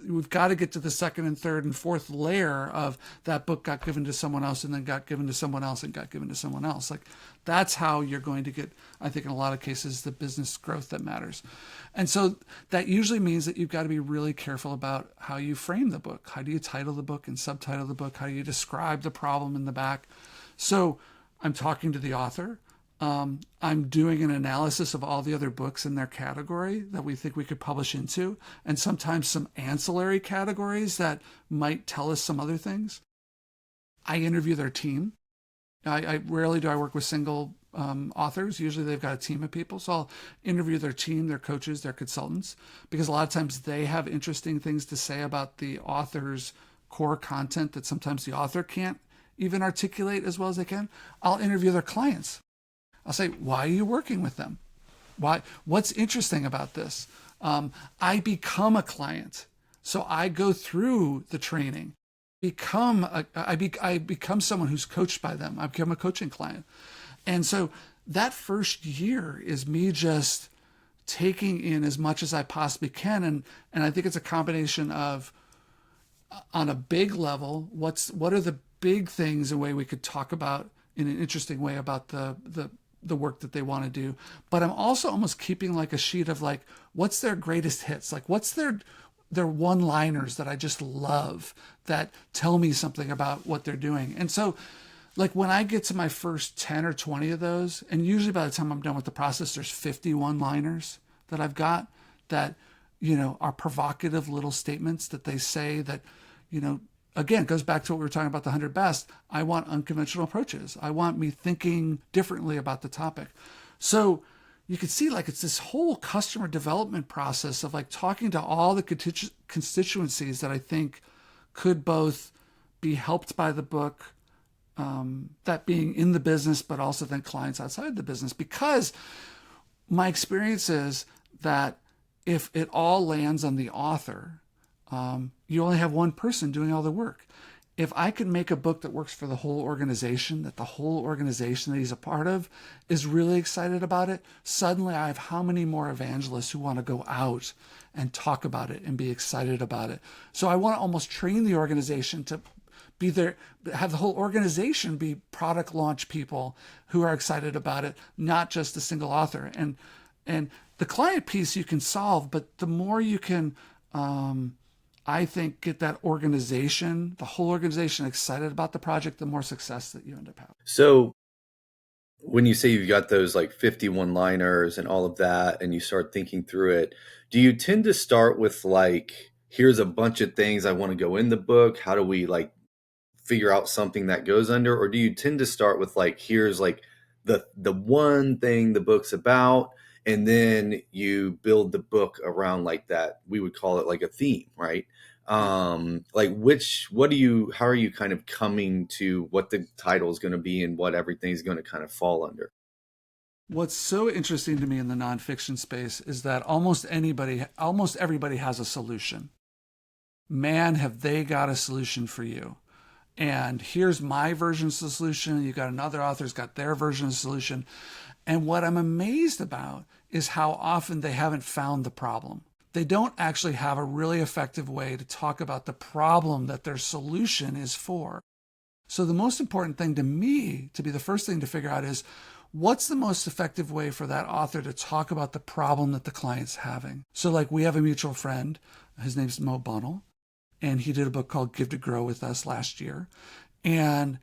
we've got to get to the second and third and fourth layer of that book got given to someone else and then got given to someone else and got given to someone else. That's how you're going to get, I think in a lot of cases, the business growth that matters. And so that usually means that you've got to be really careful about how you frame the book. How do you title the book and subtitle the book? How do you describe the problem in the back? So I'm talking to the author. I'm doing an analysis of all the other books in their category that we think we could publish into, and sometimes some ancillary categories that might tell us some other things. I interview their team. I rarely do I work with single authors. Usually they've got a team of people. So I'll interview their team, their coaches, their consultants, because a lot of times they have interesting things to say about the author's core content that sometimes the author can't even articulate as well as they can. I'll interview their clients. I'll say, why are you working with them? What's interesting about this? I become a client So I go through the training, I become someone who's coached by them. I become a coaching client. And so that first year is me just taking in as much as I possibly can. And I think it's a combination of, on a big level, what are the big things, a way we could talk about in an interesting way about the work that they want to do. But I'm also almost keeping like a sheet of like, what's their greatest hits? Like what's their one-liners that I just love that tell me something about what they're doing. And so like when I get to my first 10 or 20 of those, and usually by the time I'm done with the process, there's 50 one-liners that I've got that, are provocative little statements that they say that, again, it goes back to what we were talking about, the 100 best. I want unconventional approaches. I want me thinking differently about the topic. So you can see like it's this whole customer development process of like talking to all the constituencies that I think could both be helped by the book, that being in the business, but also then clients outside the business. Because my experience is that if it all lands on the author, you only have one person doing all the work. If I can make a book that works for the whole organization, that the whole organization that he's a part of is really excited about it, suddenly I have how many more evangelists who want to go out and talk about it and be excited about it. So I want to almost train the organization to be there, have the whole organization be product launch people who are excited about it, not just a single author. And the client piece you can solve, but the more you can, I think, get that organization, the whole organization excited about the project, the more success that you end up having. So when you say you've got those like 51 liners and all of that, and you start thinking through it, do you tend to start with like, here's a bunch of things I want to go in the book? How do we like figure out something that goes under? Or do you tend to start with like, here's like the one thing the book's about, and then you build the book around like that? We would call it like a theme, right? Like how are you kind of coming to what the title is going to be and what everything's going to kind of fall under? What's so interesting to me in the nonfiction space is that almost everybody has a solution. Man, have they got a solution for you. And here's my version of the solution. You got another author's got their version of the solution. And what I'm amazed about is how often they haven't found the problem. They don't actually have a really effective way to talk about the problem that their solution is for. So the most important thing to me, to be the first thing to figure out, is what's the most effective way for that author to talk about the problem that the client's having. So like we have a mutual friend, his name's Mo Bunnell, and he did a book called Give to Grow with us last year. And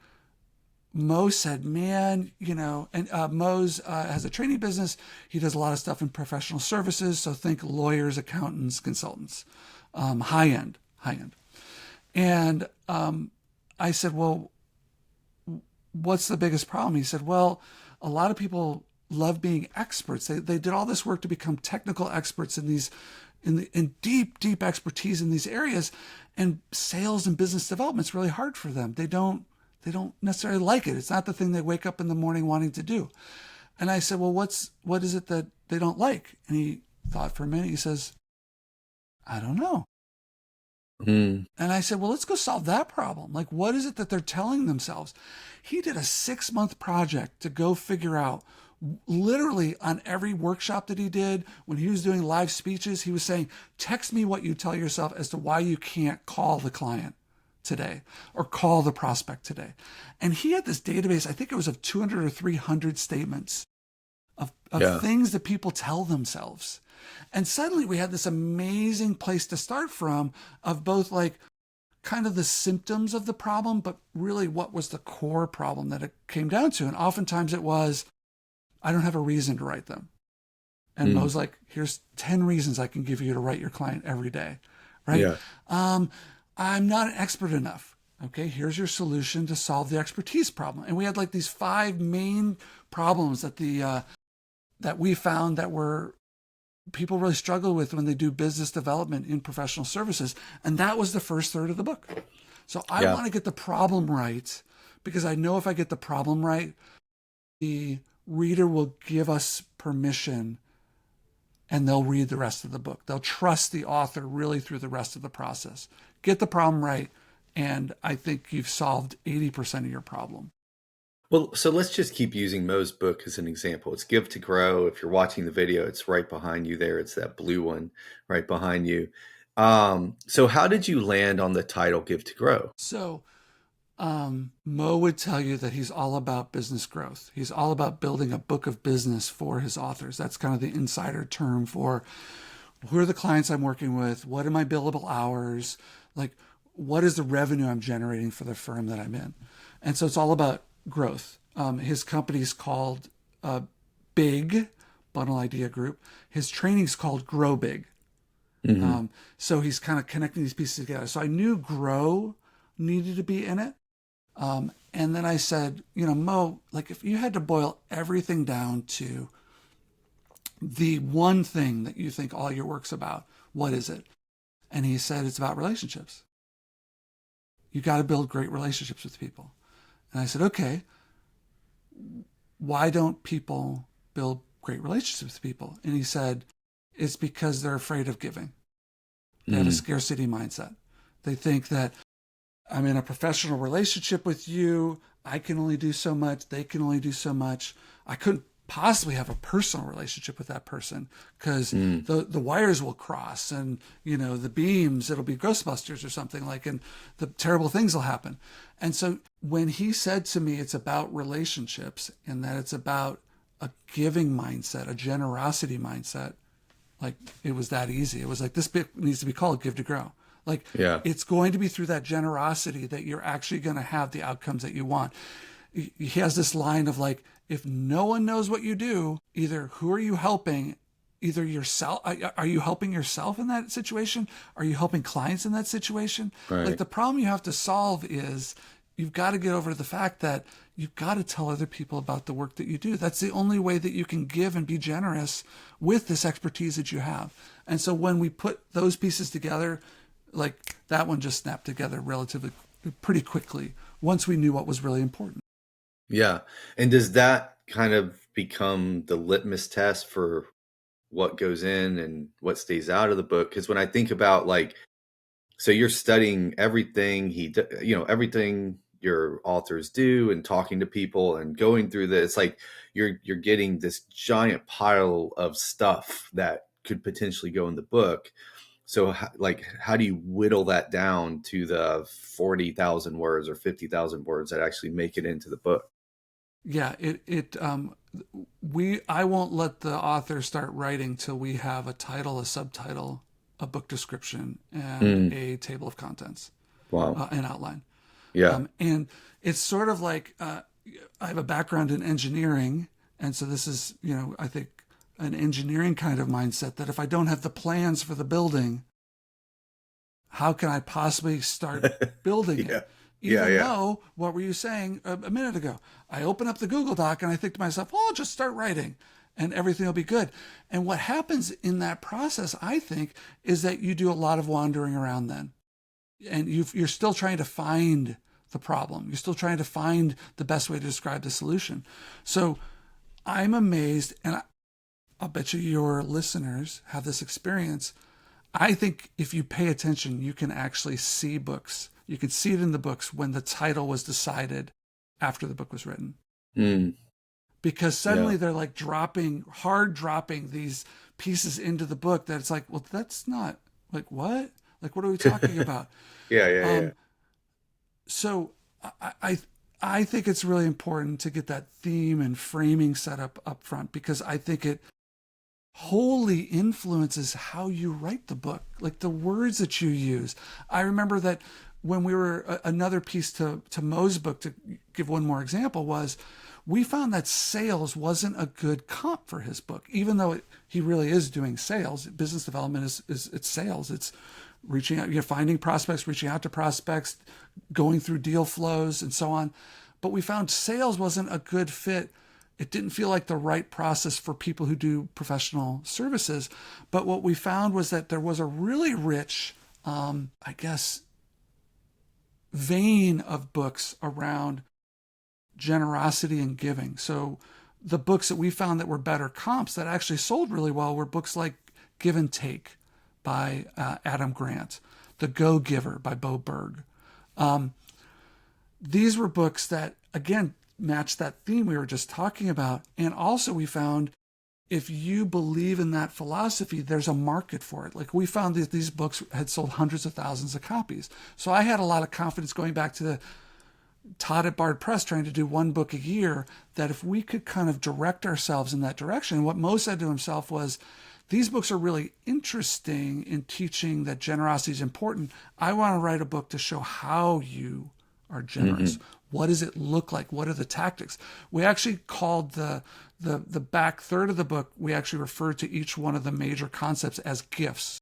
Mo said, man, and Mo's has a training business. He does a lot of stuff in professional services. So think lawyers, accountants, consultants, high end. And I said, well, what's the biggest problem? He said, well, a lot of people love being experts. They did all this work to become technical experts in deep expertise in these areas, and sales and business development's really hard for them. They don't necessarily like it. It's not the thing they wake up in the morning wanting to do. And I said, well, what is it that they don't like? And he thought for a minute. He says, I don't know. And I said, well, let's go solve that problem. Like, what is it that they're telling themselves? He did a 6-month project to go figure out, literally on every workshop that he did, when he was doing live speeches, he was saying, text me what you tell yourself as to why you can't call the client today or call the prospect today. And he had this database, I think it was of 200 or 300 statements of things that people tell themselves. And suddenly we had this amazing place to start from, of both like kind of the symptoms of the problem, but really what was the core problem that it came down to. And oftentimes it was, I don't have a reason to write them. And Mo's like, here's 10 reasons I can give you to write your client every day, right? Yeah. I'm not an expert enough. Okay, here's your solution to solve the expertise problem. And we had like these 5 main problems that that we found that were people really struggle with when they do business development in professional services. And that was the first third of the book. So I want to get the problem right, because I know if I get the problem right, the reader will give us permission and they'll read the rest of the book. They'll trust the author really through the rest of the process. Get the problem right, and I think you've solved 80% of your problem. Well, so let's just keep using Mo's book as an example. It's Give to Grow. If you're watching the video, it's right behind you there. It's that blue one right behind you. So how did you land on the title Give to Grow? So Mo would tell you that he's all about business growth. He's all about building a book of business for his authors. That's kind of the insider term for who are the clients I'm working with? What are my billable hours? Like, what is the revenue I'm generating for the firm that I'm in? And so it's all about growth. His company's called Big Bundle Idea Group. His training's called Grow Big. Mm-hmm. So he's kind of connecting these pieces together. So I knew grow needed to be in it. And then I said, Mo, like if you had to boil everything down to the one thing that you think all your work's about, what is it? And he said, it's about relationships. You got to build great relationships with people. And I said, okay, why don't people build great relationships with people? And he said, it's because they're afraid of giving. They have a scarcity mindset. They think that I'm in a professional relationship with you. I can only do so much. They can only do so much. I couldn't possibly have a personal relationship with that person because the wires will cross and, the beams, it'll be Ghostbusters or something like, and the terrible things will happen. And so when he said to me, it's about relationships and that it's about a giving mindset, a generosity mindset, like it was that easy. It was like, this bit needs to be called Give to Grow. Like, it's going to be through that generosity that you're actually going to have the outcomes that you want. He has this line of like, if no one knows what you do, either who are you helping? Either yourself, are you helping yourself in that situation? Are you helping clients in that situation? Right. Like the problem you have to solve is you've got to get over to the fact that you've got to tell other people about the work that you do. That's the only way that you can give and be generous with this expertise that you have. And so when we put those pieces together, like that one just snapped together relatively pretty quickly once we knew what was really important. Yeah. And does that kind of become the litmus test for what goes in and what stays out of the book? Because when I think about so you're studying everything everything your authors do and talking to people and going through this, like you're getting this giant pile of stuff that could potentially go in the book. So how do you whittle that down to the 40,000 words or 50,000 words that actually make it into the book? Yeah, I won't let the author start writing till we have a title, a subtitle, a book description, and a table of contents, Wow. an outline. Yeah. And it's sort of like I have a background in engineering, and so this is, I think an engineering kind of mindset that if I don't have the plans for the building, how can I possibly start building Yeah. it? Even Yeah. though, what were you saying a minute ago? I open up the Google Doc and I think to myself, well, I'll just start writing and everything will be good. And what happens in that process, I think, is that you do a lot of wandering around then. And you're still trying to find the problem. You're still trying to find the best way to describe the solution. So I'm amazed, and I'll bet you your listeners have this experience. I think if you pay attention, you can actually see books. You can see it in the books when the title was decided after the book was written. Because suddenly they're like hard dropping these pieces into the book that it's like, well, that's not like what? Like, what are we talking about? Yeah. So I think it's really important to get that theme and framing set up front because I think it wholly influences how you write the book, like the words that you use. I remember that when we were another piece to Mo's book, to give one more example, was we found that sales wasn't a good comp for his book, even though he really is doing sales. Business development is it's sales. It's reaching out, finding prospects, reaching out to prospects, going through deal flows and so on. But we found sales wasn't a good fit. It didn't feel like the right process for people who do professional services. But what we found was that there was a really rich, vein of books around generosity and giving. So the books that we found that were better comps that actually sold really well were books like Give and Take by Adam Grant, The Go Giver by Bo Berg. These were books that, again, matched that theme we were just talking about. And also, we found if you believe in that philosophy, there's a market for it. Like we found that these books had sold hundreds of thousands of copies. So I had a lot of confidence going back to the Todd at Bard Press trying to do one book a year, that if we could kind of direct ourselves in that direction. What Mo said to himself was, these books are really interesting in teaching that generosity is important. I want to write a book to show how you are generous. Mm-hmm. What does it look like? What are the tactics? We actually called the back third of the book, we actually referred to each one of the major concepts as gifts.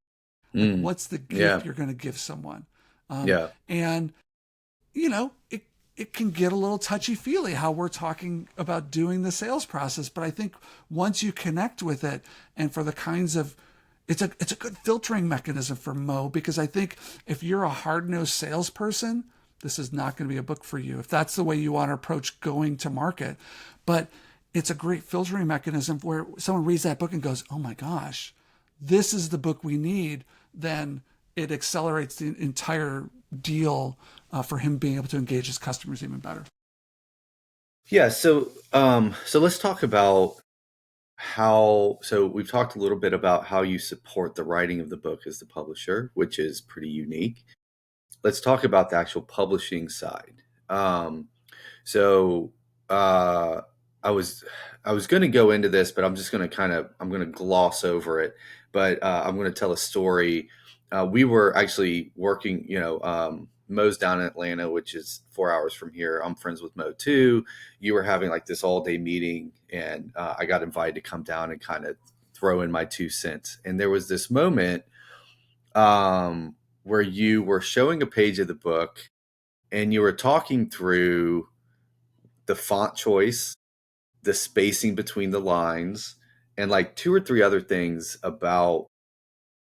Like, what's the gift you're going to give someone? And, it can get a little touchy-feely how we're talking about doing the sales process. But I think once you connect with it, and for the kinds of, it's a good filtering mechanism for Mo, because I think if you're a hard-nosed salesperson, this is not going to be a book for you if that's the way you want to approach going to market. But it's a great filtering mechanism where someone reads that book and goes, oh my gosh, this is the book we need. Then it accelerates the entire deal for him being able to engage his customers even better. Yeah. So let's talk about so we've talked a little bit about how you support the writing of the book as the publisher, which is pretty unique. Let's talk about the actual publishing side. So I was going to go into this, but I'm just going to I'm going to gloss over it. But I'm going to tell a story. We were actually working, Mo's down in Atlanta, which is 4 hours from here. I'm friends with Mo too. You were having like this all day meeting, and I got invited to come down and kind of throw in my 2 cents. And there was this moment where you were showing a page of the book and you were talking through the font choice, the spacing between the lines, and like two or three other things about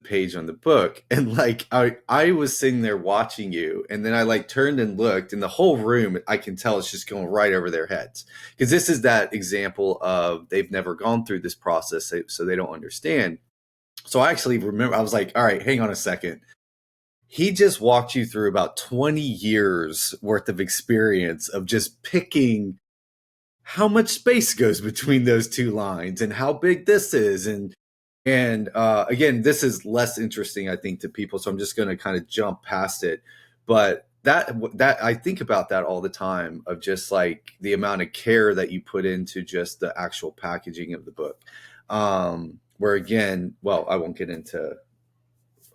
the page on the book. And like I was sitting there watching you, and then I like turned and looked, and the whole room, I can tell it's just going right over their heads, because this is that example of they've never gone through this process, so they don't understand. So I actually remember, I was like, all right, hang on a second. He just walked you through about 20 years worth of experience of just picking how much space goes between those two lines and how big this is. And again, this is less interesting, I think, to people, so I'm just going to kind of jump past it. But that I think about that all the time, of just like the amount of care that you put into just the actual packaging of the book. Where again, well, I won't get into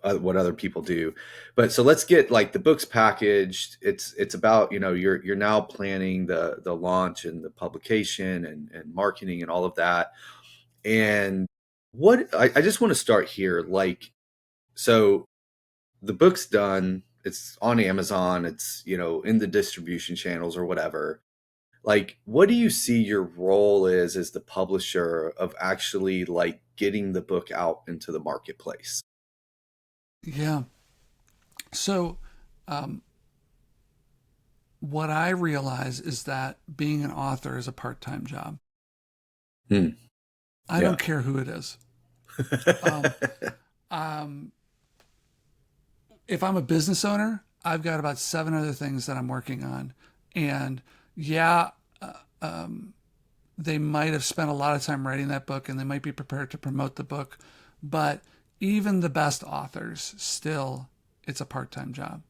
what other people do, but so let's get like the book's packaged. It's about, you're now planning the launch and the publication and marketing and all of that. And what I just want to start here, like, so the book's done, it's on Amazon, it's, in the distribution channels or whatever. Like, what do you see your role is as the publisher of actually like getting the book out into the marketplace? Yeah. So, what I realize is that being an author is a part-time job. Hmm. I Yeah. don't care who it is. Um, if I'm a business owner, I've got about 7 other things that I'm working on. And yeah, they might have spent a lot of time writing that book, and they might be prepared to promote the book. But even the best authors, still, it's a part-time job.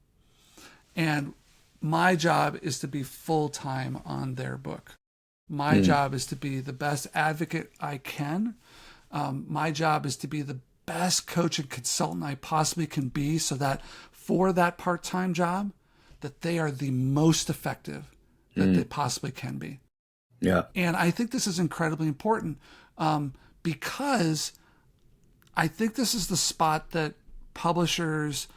And my job is to be full-time on their book. My job is to be the best advocate I can. My job is to be the best coach and consultant I possibly can be, so that for that part-time job, that they are the most effective that they possibly can be. Yeah. And I think this is incredibly important, because I think this is the spot that publishers,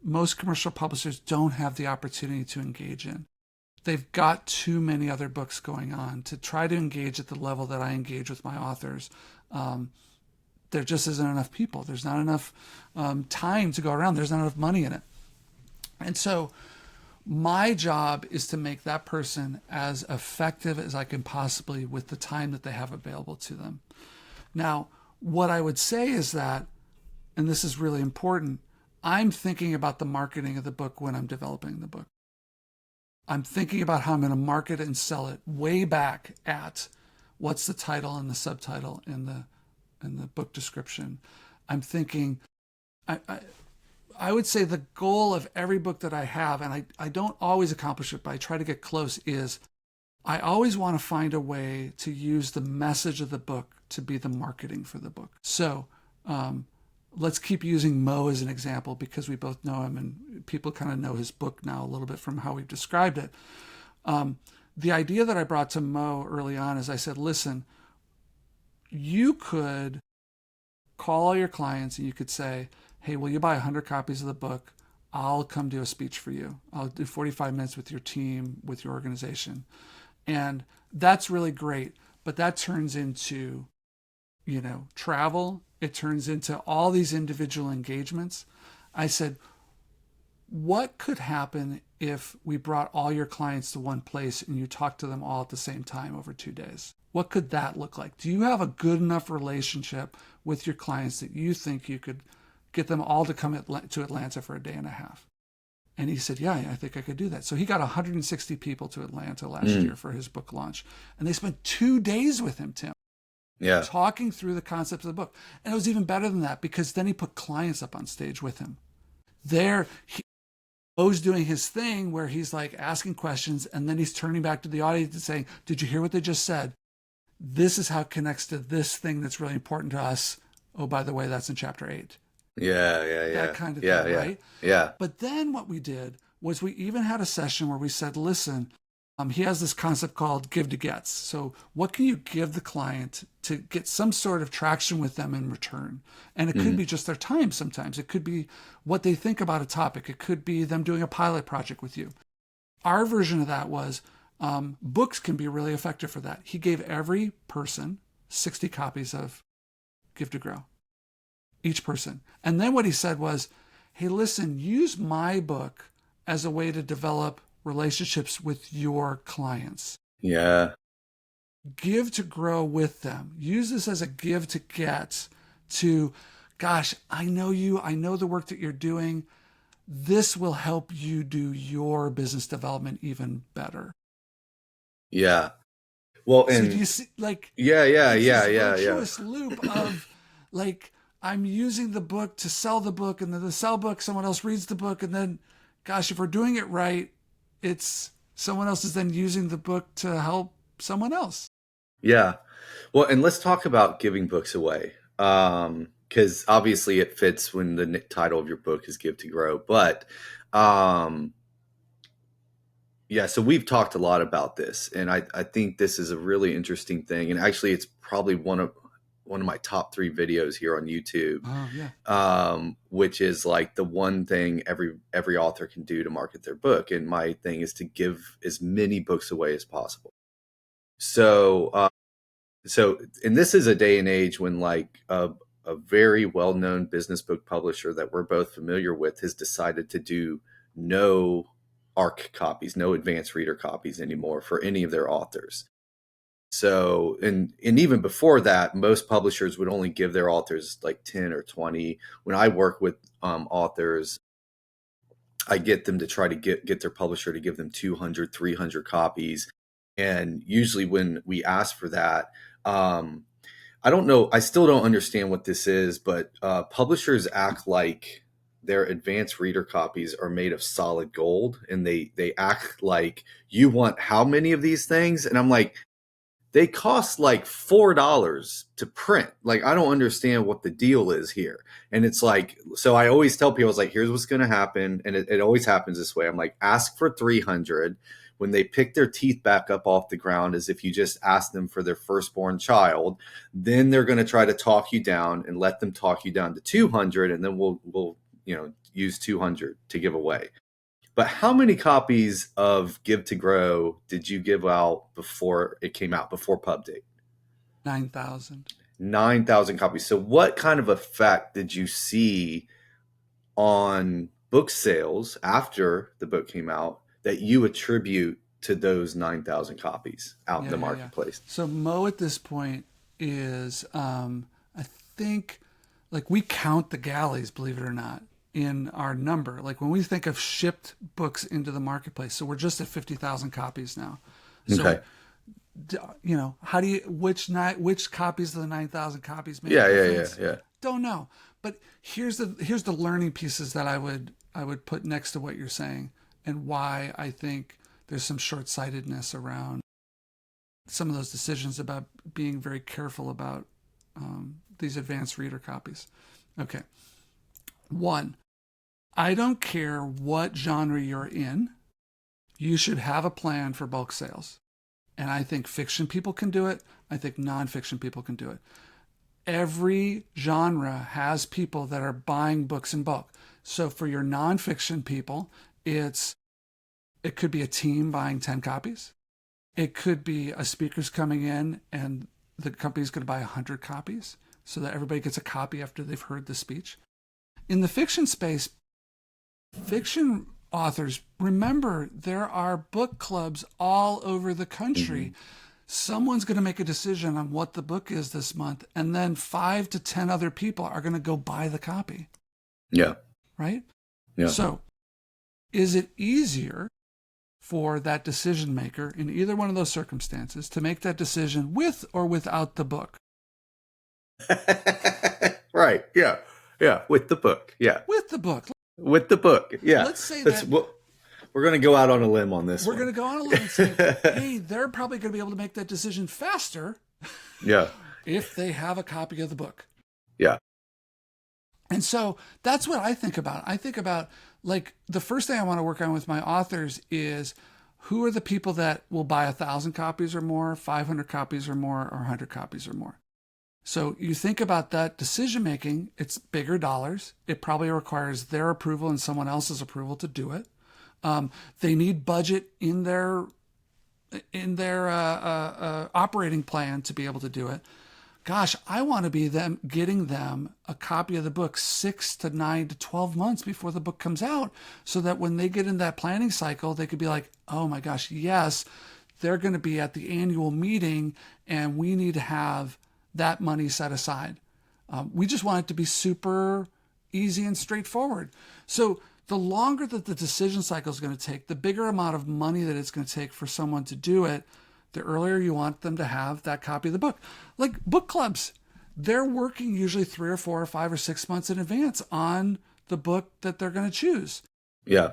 most commercial publishers, don't have the opportunity to engage in. They've got too many other books going on to try to engage at the level that I engage with my authors. There just isn't enough people. There's not enough time to go around. There's not enough money in it. And so My job is to make that person as effective as I can possibly with the time that they have available to them. Now, what I would say is that, and this is really important, I'm thinking about the marketing of the book when I'm developing the book. I'm thinking about how I'm going to market it and sell it way back at what's the title and the subtitle in the book description. I'm thinking, I, I, I would say the goal of every book that I have, and I don't always accomplish it, but I try to get close, is I always want to find a way to use the message of the book to be the marketing for the book. So let's keep using Mo as an example because we both know him and people kind of know his book now a little bit from how we've described it. The idea that I brought to Mo early on is I said, listen, you could call all your clients and you could say, hey, will you buy 100 copies of the book? I'll come do a speech for you. I'll do 45 minutes with your team, with your organization. And that's really great. But that turns into, travel. It turns into all these individual engagements. I said, what could happen if we brought all your clients to one place and you talked to them all at the same time over 2 days? What could that look like? Do you have a good enough relationship with your clients that you think you could get them all to come to Atlanta for a day and a half? And he said, yeah, I think I could do that. So he got 160 people to Atlanta last year for his book launch. And they spent 2 days with him, Tim, talking through the concepts of the book. And it was even better than that because then he put clients up on stage with him. Mo's doing his thing where he's like asking questions and then he's turning back to the audience and saying, did you hear what they just said? This is how it connects to this thing that's really important to us. Oh, by the way, that's in chapter 8. That kind of thing, right? Yeah. But then what we did was we even had a session where we said, listen, he has this concept called give to gets. So what can you give the client to get some sort of traction with them in return? And it could be just their time sometimes. It could be what they think about a topic. It could be them doing a pilot project with you. Our version of that was books can be really effective for that. He gave every person 60 copies of Give to Grow, each person. And then what he said was, hey, listen, use my book as a way to develop relationships with your clients. Yeah. Give to grow with them. Use this as a give to get to, gosh, I know you. I know the work that you're doing. This will help you do your business development even better. Yeah. Well, and so do you see, this loop of like, I'm using the book to sell the book, and then the sell book, someone else reads the book, and then, gosh, if we're doing it right, it's someone else is then using the book to help someone else. Yeah. Well, and let's talk about giving books away. Because obviously it fits when the title of your book is Give to Grow. But so we've talked a lot about this, and I think this is a really interesting thing. And actually, it's probably one of my top 3 videos here on YouTube. Oh, yeah. Which is like the one thing every author can do to market their book. And my thing is to give as many books away as possible. So, and this is a day and age when like a very well-known business book publisher that we're both familiar with has decided to do no ARC copies, no advanced reader copies anymore for any of their authors. So, and even before that, most publishers would only give their authors like 10 or 20. When I work with authors, I get them to try to get their publisher to give them 200, 300 copies. And usually when we ask for that, I don't know, I still don't understand what this is, but publishers act like their advanced reader copies are made of solid gold, and they act like you want how many of these things? And I'm like, they cost like $4 to print. Like, I don't understand what the deal is here. And it's like, so I always tell people, I was like, here's what's going to happen. And it always happens this way. I'm like, ask for 300. When they pick their teeth back up off the ground, as if you just ask them for their firstborn child, then they're going to try to talk you down and let them talk you down to 200. And then we'll use 200 to give away. But how many copies of Give to Grow did you give out before it came out, before pub date? 9,000. 9,000 copies. So what kind of effect did you see on book sales after the book came out that you attribute to those 9,000 copies out in Yeah, the yeah, yeah. marketplace? So Mo at this point is, I think, like we count the galleys, believe it or not, in our number. Like when we think of shipped books into the marketplace, so we're just at 50,000 copies now. So Okay. how do you which copies of the 9,000 copies make a Yeah, yeah, yeah, difference? yeah. Don't know. But here's the learning pieces that I would put next to what you're saying, and why I think there's some short-sightedness around some of those decisions about being very careful about these advanced reader copies. Okay. One, I don't care what genre you're in, you should have a plan for bulk sales. And I think fiction people can do it. I think nonfiction people can do it. Every genre has people that are buying books in bulk. So for your nonfiction people, it could be a team buying 10 copies. It could be a speaker's coming in and the company's going to buy 100 copies so that everybody gets a copy after they've heard the speech. In the fiction space, fiction authors, remember, there are book clubs all over the country. Hmm. Someone's going to make a decision on what the book is this month, and then 5 to 10 other people are going to go buy the copy. Yeah. Right? Yeah. So, is it easier for that decision maker in either one of those circumstances to make that decision with or without the book? Right. Yeah. Yeah. With the book. Yeah. With the book. With the book. Yeah. Let's say that we're going to go out on a limb on this we're one. going to go on a limb and say, hey, they're probably going to be able to make that decision faster Yeah. if they have a copy of the book. Yeah. And so that's what I think about. I think about, like, the first thing I want to work on with my authors is who are the people that will buy 1,000 copies or more, 500 copies or more, or 100 copies or more. So you think about that decision making, it's bigger dollars. It probably requires their approval and someone else's approval to do it. They need budget in their operating plan to be able to do it. Gosh, I want to be getting them a copy of the book 6 to 9 to 12 months before the book comes out, so that when they get in that planning cycle, they could be like, oh my gosh, yes, they're going to be at the annual meeting and we need to have that money set aside. We just want it to be super easy and straightforward. So the longer that the decision cycle is going to take, the bigger amount of money that it's going to take for someone to do it, the earlier you want them to have that copy of the book. Like book clubs, they're working usually 3 or 4 or 5 or 6 months in advance on the book that they're going to choose. Yeah.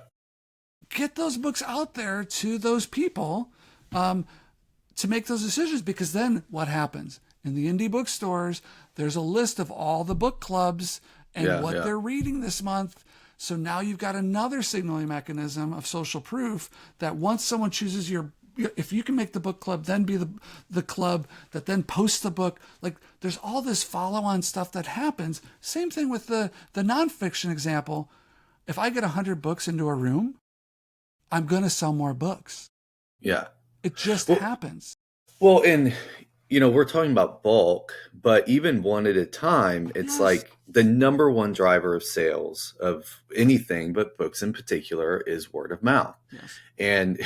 Get those books out there to those people to make those decisions, because then what happens? In the indie bookstores, there's a list of all the book clubs and what they're reading this month. So now you've got another signaling mechanism of social proof that once someone chooses if you can make the book club, then be the club that then posts the book. Like, there's all this follow-on stuff that happens. Same thing with the nonfiction example. If I get 100 books into a room, I'm going to sell more books. Yeah. It just happens. Well, and we're talking about bulk, but even one at a time, it's like the number one driver of sales of anything, but books in particular, is word of mouth. Yes. And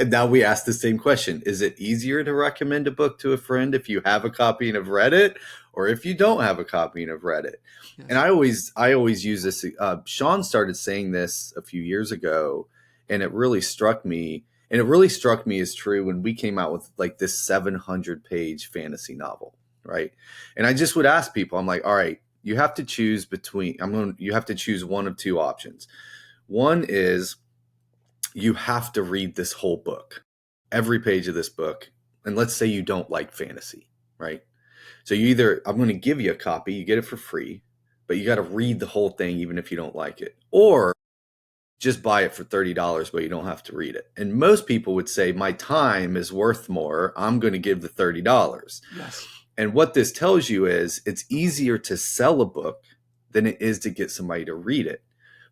now we ask the same question. Is it easier to recommend a book to a friend if you have a copy and have read it, or if you don't have a copy and have read it? Yes. And I always use this. Shawn started saying this a few years ago, and it really struck me. And it really struck me as true when we came out with like this 700-page fantasy novel, right? And I just would ask people, I'm like, all right, you have to choose you have to choose one of two options. One is you have to read this whole book, every page of this book. And let's say you don't like fantasy, right? So I'm going to give you a copy, you get it for free, but you got to read the whole thing even if you don't like it. Or just buy it for $30, but you don't have to read it. And most people would say, my time is worth more. I'm going to give the $30. Yes. And what this tells you is it's easier to sell a book than it is to get somebody to read it.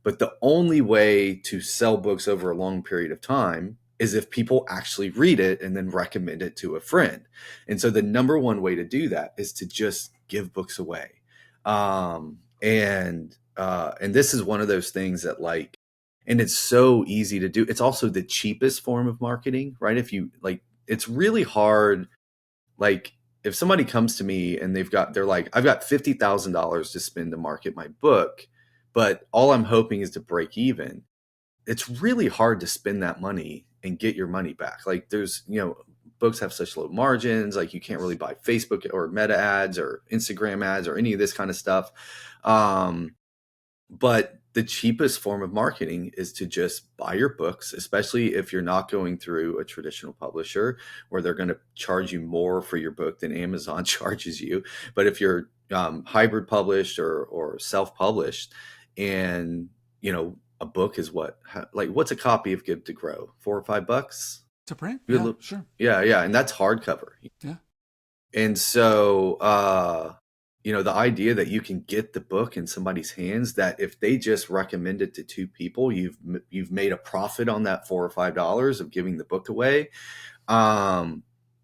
But the only way to sell books over a long period of time is if people actually read it and then recommend it to a friend. And so the number one way to do that is to just give books away. And this is one of those things that, like, And it's so easy to do. It's also the cheapest form of marketing, right? If you like, it's really hard. Like if somebody comes to me and they're like, I've got $50,000 to spend to market my book, but all I'm hoping is to break even. It's really hard to spend that money and get your money back. Like books have such low margins. Like you can't really buy Facebook or Meta ads or Instagram ads or any of this kind of stuff. But the cheapest form of marketing is to just buy your books, especially if you're not going through a traditional publisher where they're going to charge you more for your book than Amazon charges you. But if you're hybrid published or self-published, and a book is what's a copy of Give to Grow? $4 or $5? To print? Yeah, sure. Yeah. And that's hardcover. Yeah. And so, the idea that you can get the book in somebody's hands, that if they just recommend it to two people, you've made a profit on that $4 or $5 of giving the book away.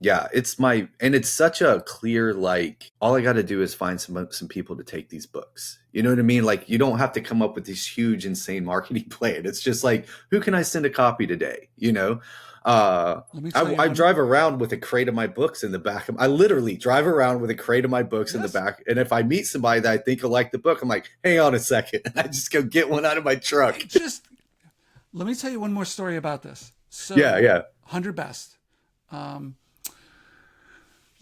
It's such a clear, like, all I got to do is find some people to take these books. You know what I mean? Like, you don't have to come up with this huge, insane marketing plan. It's just like, who can I send a copy today? I drive around with a crate of my books in the back. I literally drive around with a crate of my books in the back. And if I meet somebody that I think will like the book, I'm like, hang on a second. And I just go get one out of my truck. Let me tell you one more story about this. So 100 Best.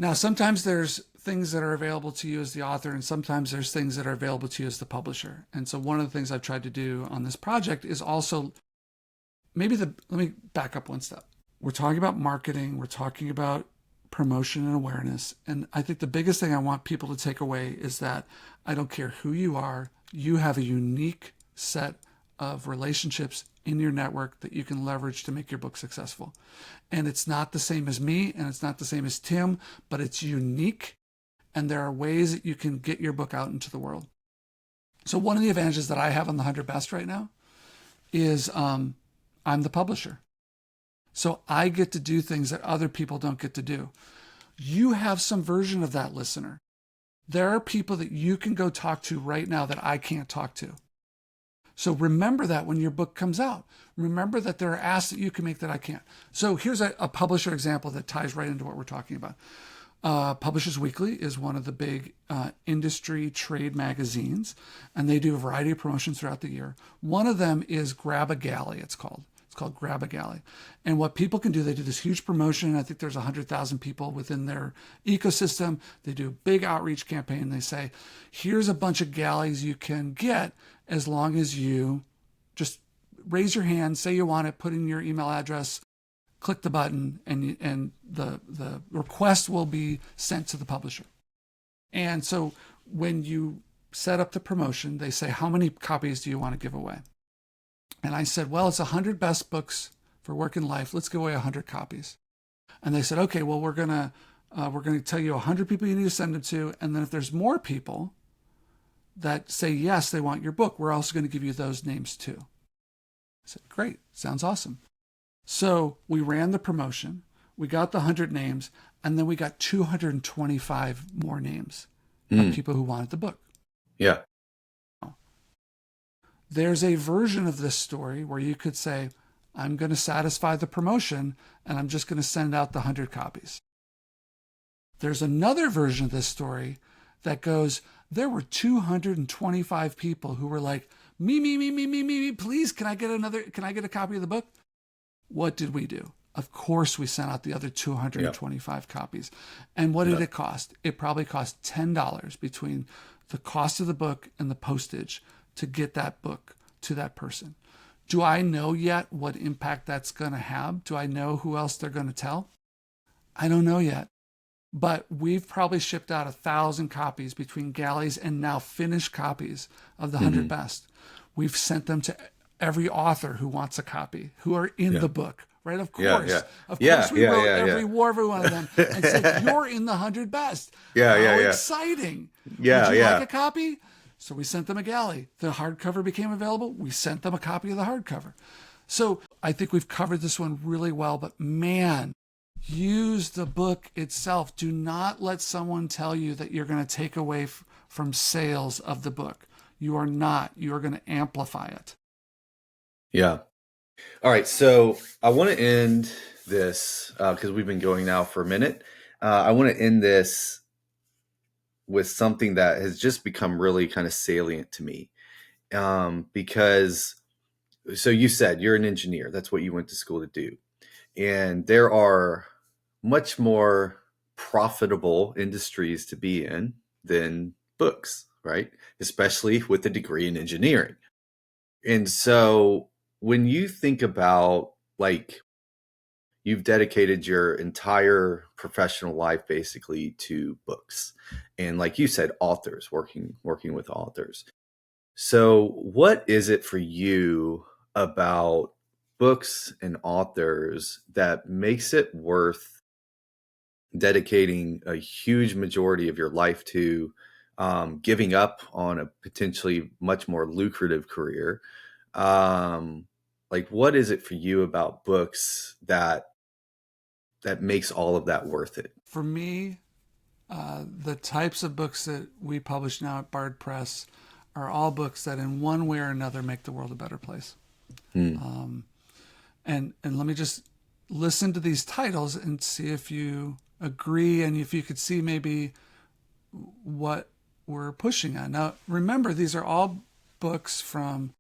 Now, sometimes there's things that are available to you as the author, and sometimes there's things that are available to you as the publisher. And so one of the things I've tried to do on this project is also let me back up one step. We're talking about marketing. We're talking about promotion and awareness. And I think the biggest thing I want people to take away is that I don't care who you are, you have a unique set of relationships in your network that you can leverage to make your book successful. And it's not the same as me, and it's not the same as Tim, but it's unique. And there are ways that you can get your book out into the world. So one of the advantages that I have on the 100 Best right now is I'm the publisher. So I get to do things that other people don't get to do. You have some version of that, listener. There are people that you can go talk to right now that I can't talk to. So remember that when your book comes out. Remember that there are asks that you can make that I can't. So here's a publisher example that ties right into what we're talking about. Publishers Weekly is one of the big industry trade magazines, and they do a variety of promotions throughout the year. One of them is Grab a Galley, it's called. It's called Grab a Galley. And what people can do, they do this huge promotion. I think there's 100,000 people within their ecosystem. They do a big outreach campaign. They say, here's a bunch of galleys you can get as long as you just raise your hand, say you want it, put in your email address, click the button, and the request will be sent to the publisher. And so when you set up the promotion, they say, how many copies do you want to give away? And I said, well, it's 100 best books for work and life. Let's give away 100 copies. And they said, okay, well, we're gonna tell you 100 people you need to send them to. And then if there's more people that say, yes, they want your book, we're also going to give you those names too. I said, great, sounds awesome. So we ran the promotion, we got the 100 names, and then we got 225 more names of people who wanted the book. Yeah. There's a version of this story where you could say, I'm going to satisfy the promotion and I'm just going to send out the 100 copies. There's another version of this story that goes, there were 225 people who were like, me, please, can I get a copy of the book? What did we do? Of course, we sent out the other 225 copies. And what did it cost? It probably cost $10 between the cost of the book and the postage to get that book to that person. Do I know yet what impact that's going to have? Do I know who else they're going to tell? I don't know yet. But we've probably shipped out 1,000 copies between galleys and now finished copies of the 100 Best. We've sent them to every author who wants a copy, who are in the book, right? Of course. Of course, we wrote every one of them and said, you're in the 100 Best. How exciting. Would you like a copy? So we sent them a galley. The hardcover became available. We sent them a copy of the hardcover. So I think we've covered this one really well, but man, use the book itself. Do not let someone tell you that you're going to take away from sales of the book. You are not. You are going to amplify it. Yeah. All right. So I want to end this because we've been going now for a minute. I want to end this with something that has just become really kind of salient to me. Because, so you said you're an engineer. That's what you went to school to do. And there are much more profitable industries to be in than books, right? Especially with a degree in engineering. And so when you think about, like, you've dedicated your entire professional life basically to books, and like you said, authors, working with authors. So what is it for you about books and authors that makes it worth dedicating a huge majority of your life to, giving up on a potentially much more lucrative career? Um, like, what is it for you about books that makes all of that worth it? For me, the types of books that we publish now at Bard Press are all books that, in one way or another, make the world a better place. Hmm. And let me just listen to these titles and see if you agree and if you could see maybe what we're pushing on. Now, remember, these are all books from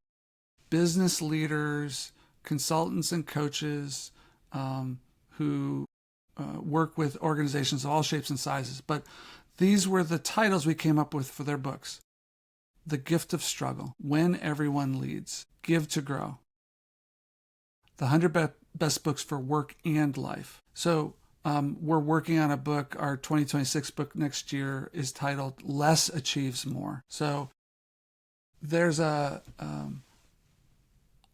business leaders, consultants, and coaches who work with organizations of all shapes and sizes. But these were the titles we came up with for their books: The Gift of Struggle, When Everyone Leads, Give to Grow, The 100 Best Books for Work and Life. So we're working on a book. Our 2026 book next year is titled Less Achieves More. So there's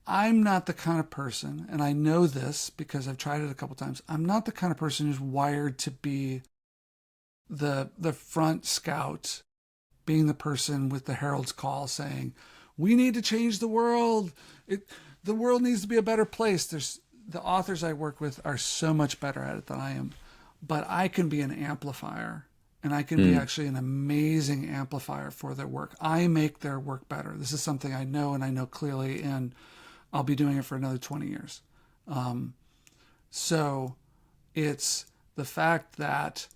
I'm not the kind of person, and I know this because I've tried it a couple times. I'm not the kind of person who's wired to be the front scout, being the person with the herald's call saying, "We need to change the world. The world needs to be a better place." There's the authors I work with are so much better at it than I am, but I can be an amplifier, and I can be Hmm. actually an amazing amplifier for their work. I make their work better. This is something I know, and I know clearly, and I'll be doing it for another 20 years. So it's the fact that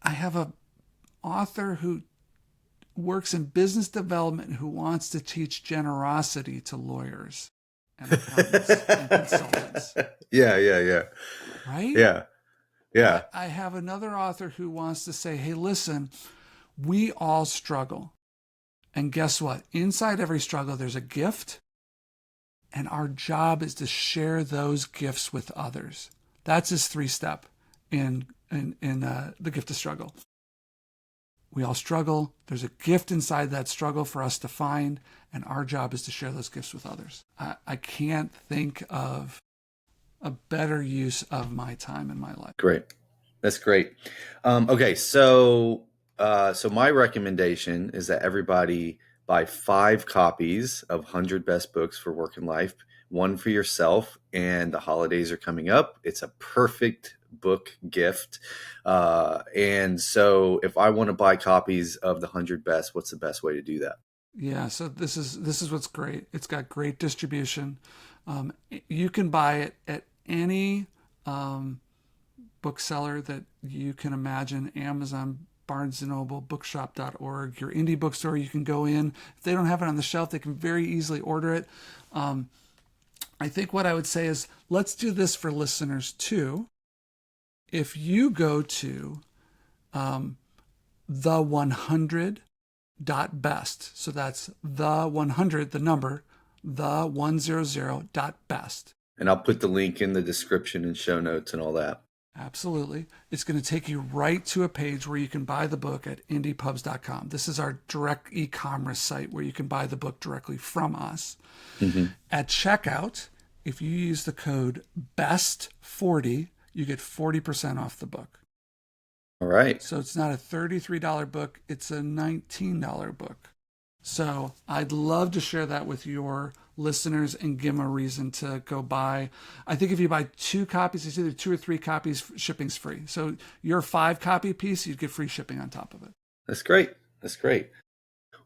I have a author who works in business development who wants to teach generosity to lawyers and accountants and consultants, Yeah, yeah, yeah, right? yeah, yeah. I have another author who wants to say, hey, listen, we all struggle. And guess what? Inside every struggle, there's a gift. And our job is to share those gifts with others. That's his 3-step in The Gift of Struggle. We all struggle. There's a gift inside that struggle for us to find, and our job is to share those gifts with others. I can't think of a better use of my time in my life. Great. That's great. Okay, so my recommendation is that everybody buy 5 copies of 100 Best Books for Work and Life, one for yourself, and the holidays are coming up. It's a perfect book gift. And so if I want to buy copies of the 100 Best, what's the best way to do that? Yeah, so this is what's great. It's got great distribution. You can buy it at any bookseller that you can imagine: Amazon, Barnes and Noble, Bookshop.org, your indie bookstore. You can go in. If they don't have it on the shelf, they can very easily order it. I think what I would say is, let's do this for listeners too. If you go to the 100.best, so that's the 100, the number, the 100.best. And I'll put the link in the description and show notes and all that. Absolutely. It's going to take you right to a page where you can buy the book at indiepubs.com. This is our direct e-commerce site where you can buy the book directly from us. Mm-hmm. At checkout, if you use the code BEST40, you get 40% off the book. All right. So it's not a $33 book, it's a $19 book. So I'd love to share that with your listeners and give them a reason to go buy. I think if you buy 2 copies, it's either 2 or 3 copies, shipping's free. So your 5-copy piece, you'd get free shipping on top of it. That's great. That's great.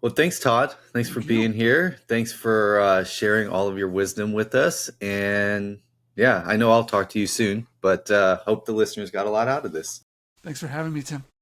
Well, thanks, Todd. Thanks for Thank you. being here. Thanks for sharing all of your wisdom with us. And yeah, I know I'll talk to you soon, but hope the listeners got a lot out of this. Thanks for having me, Tim.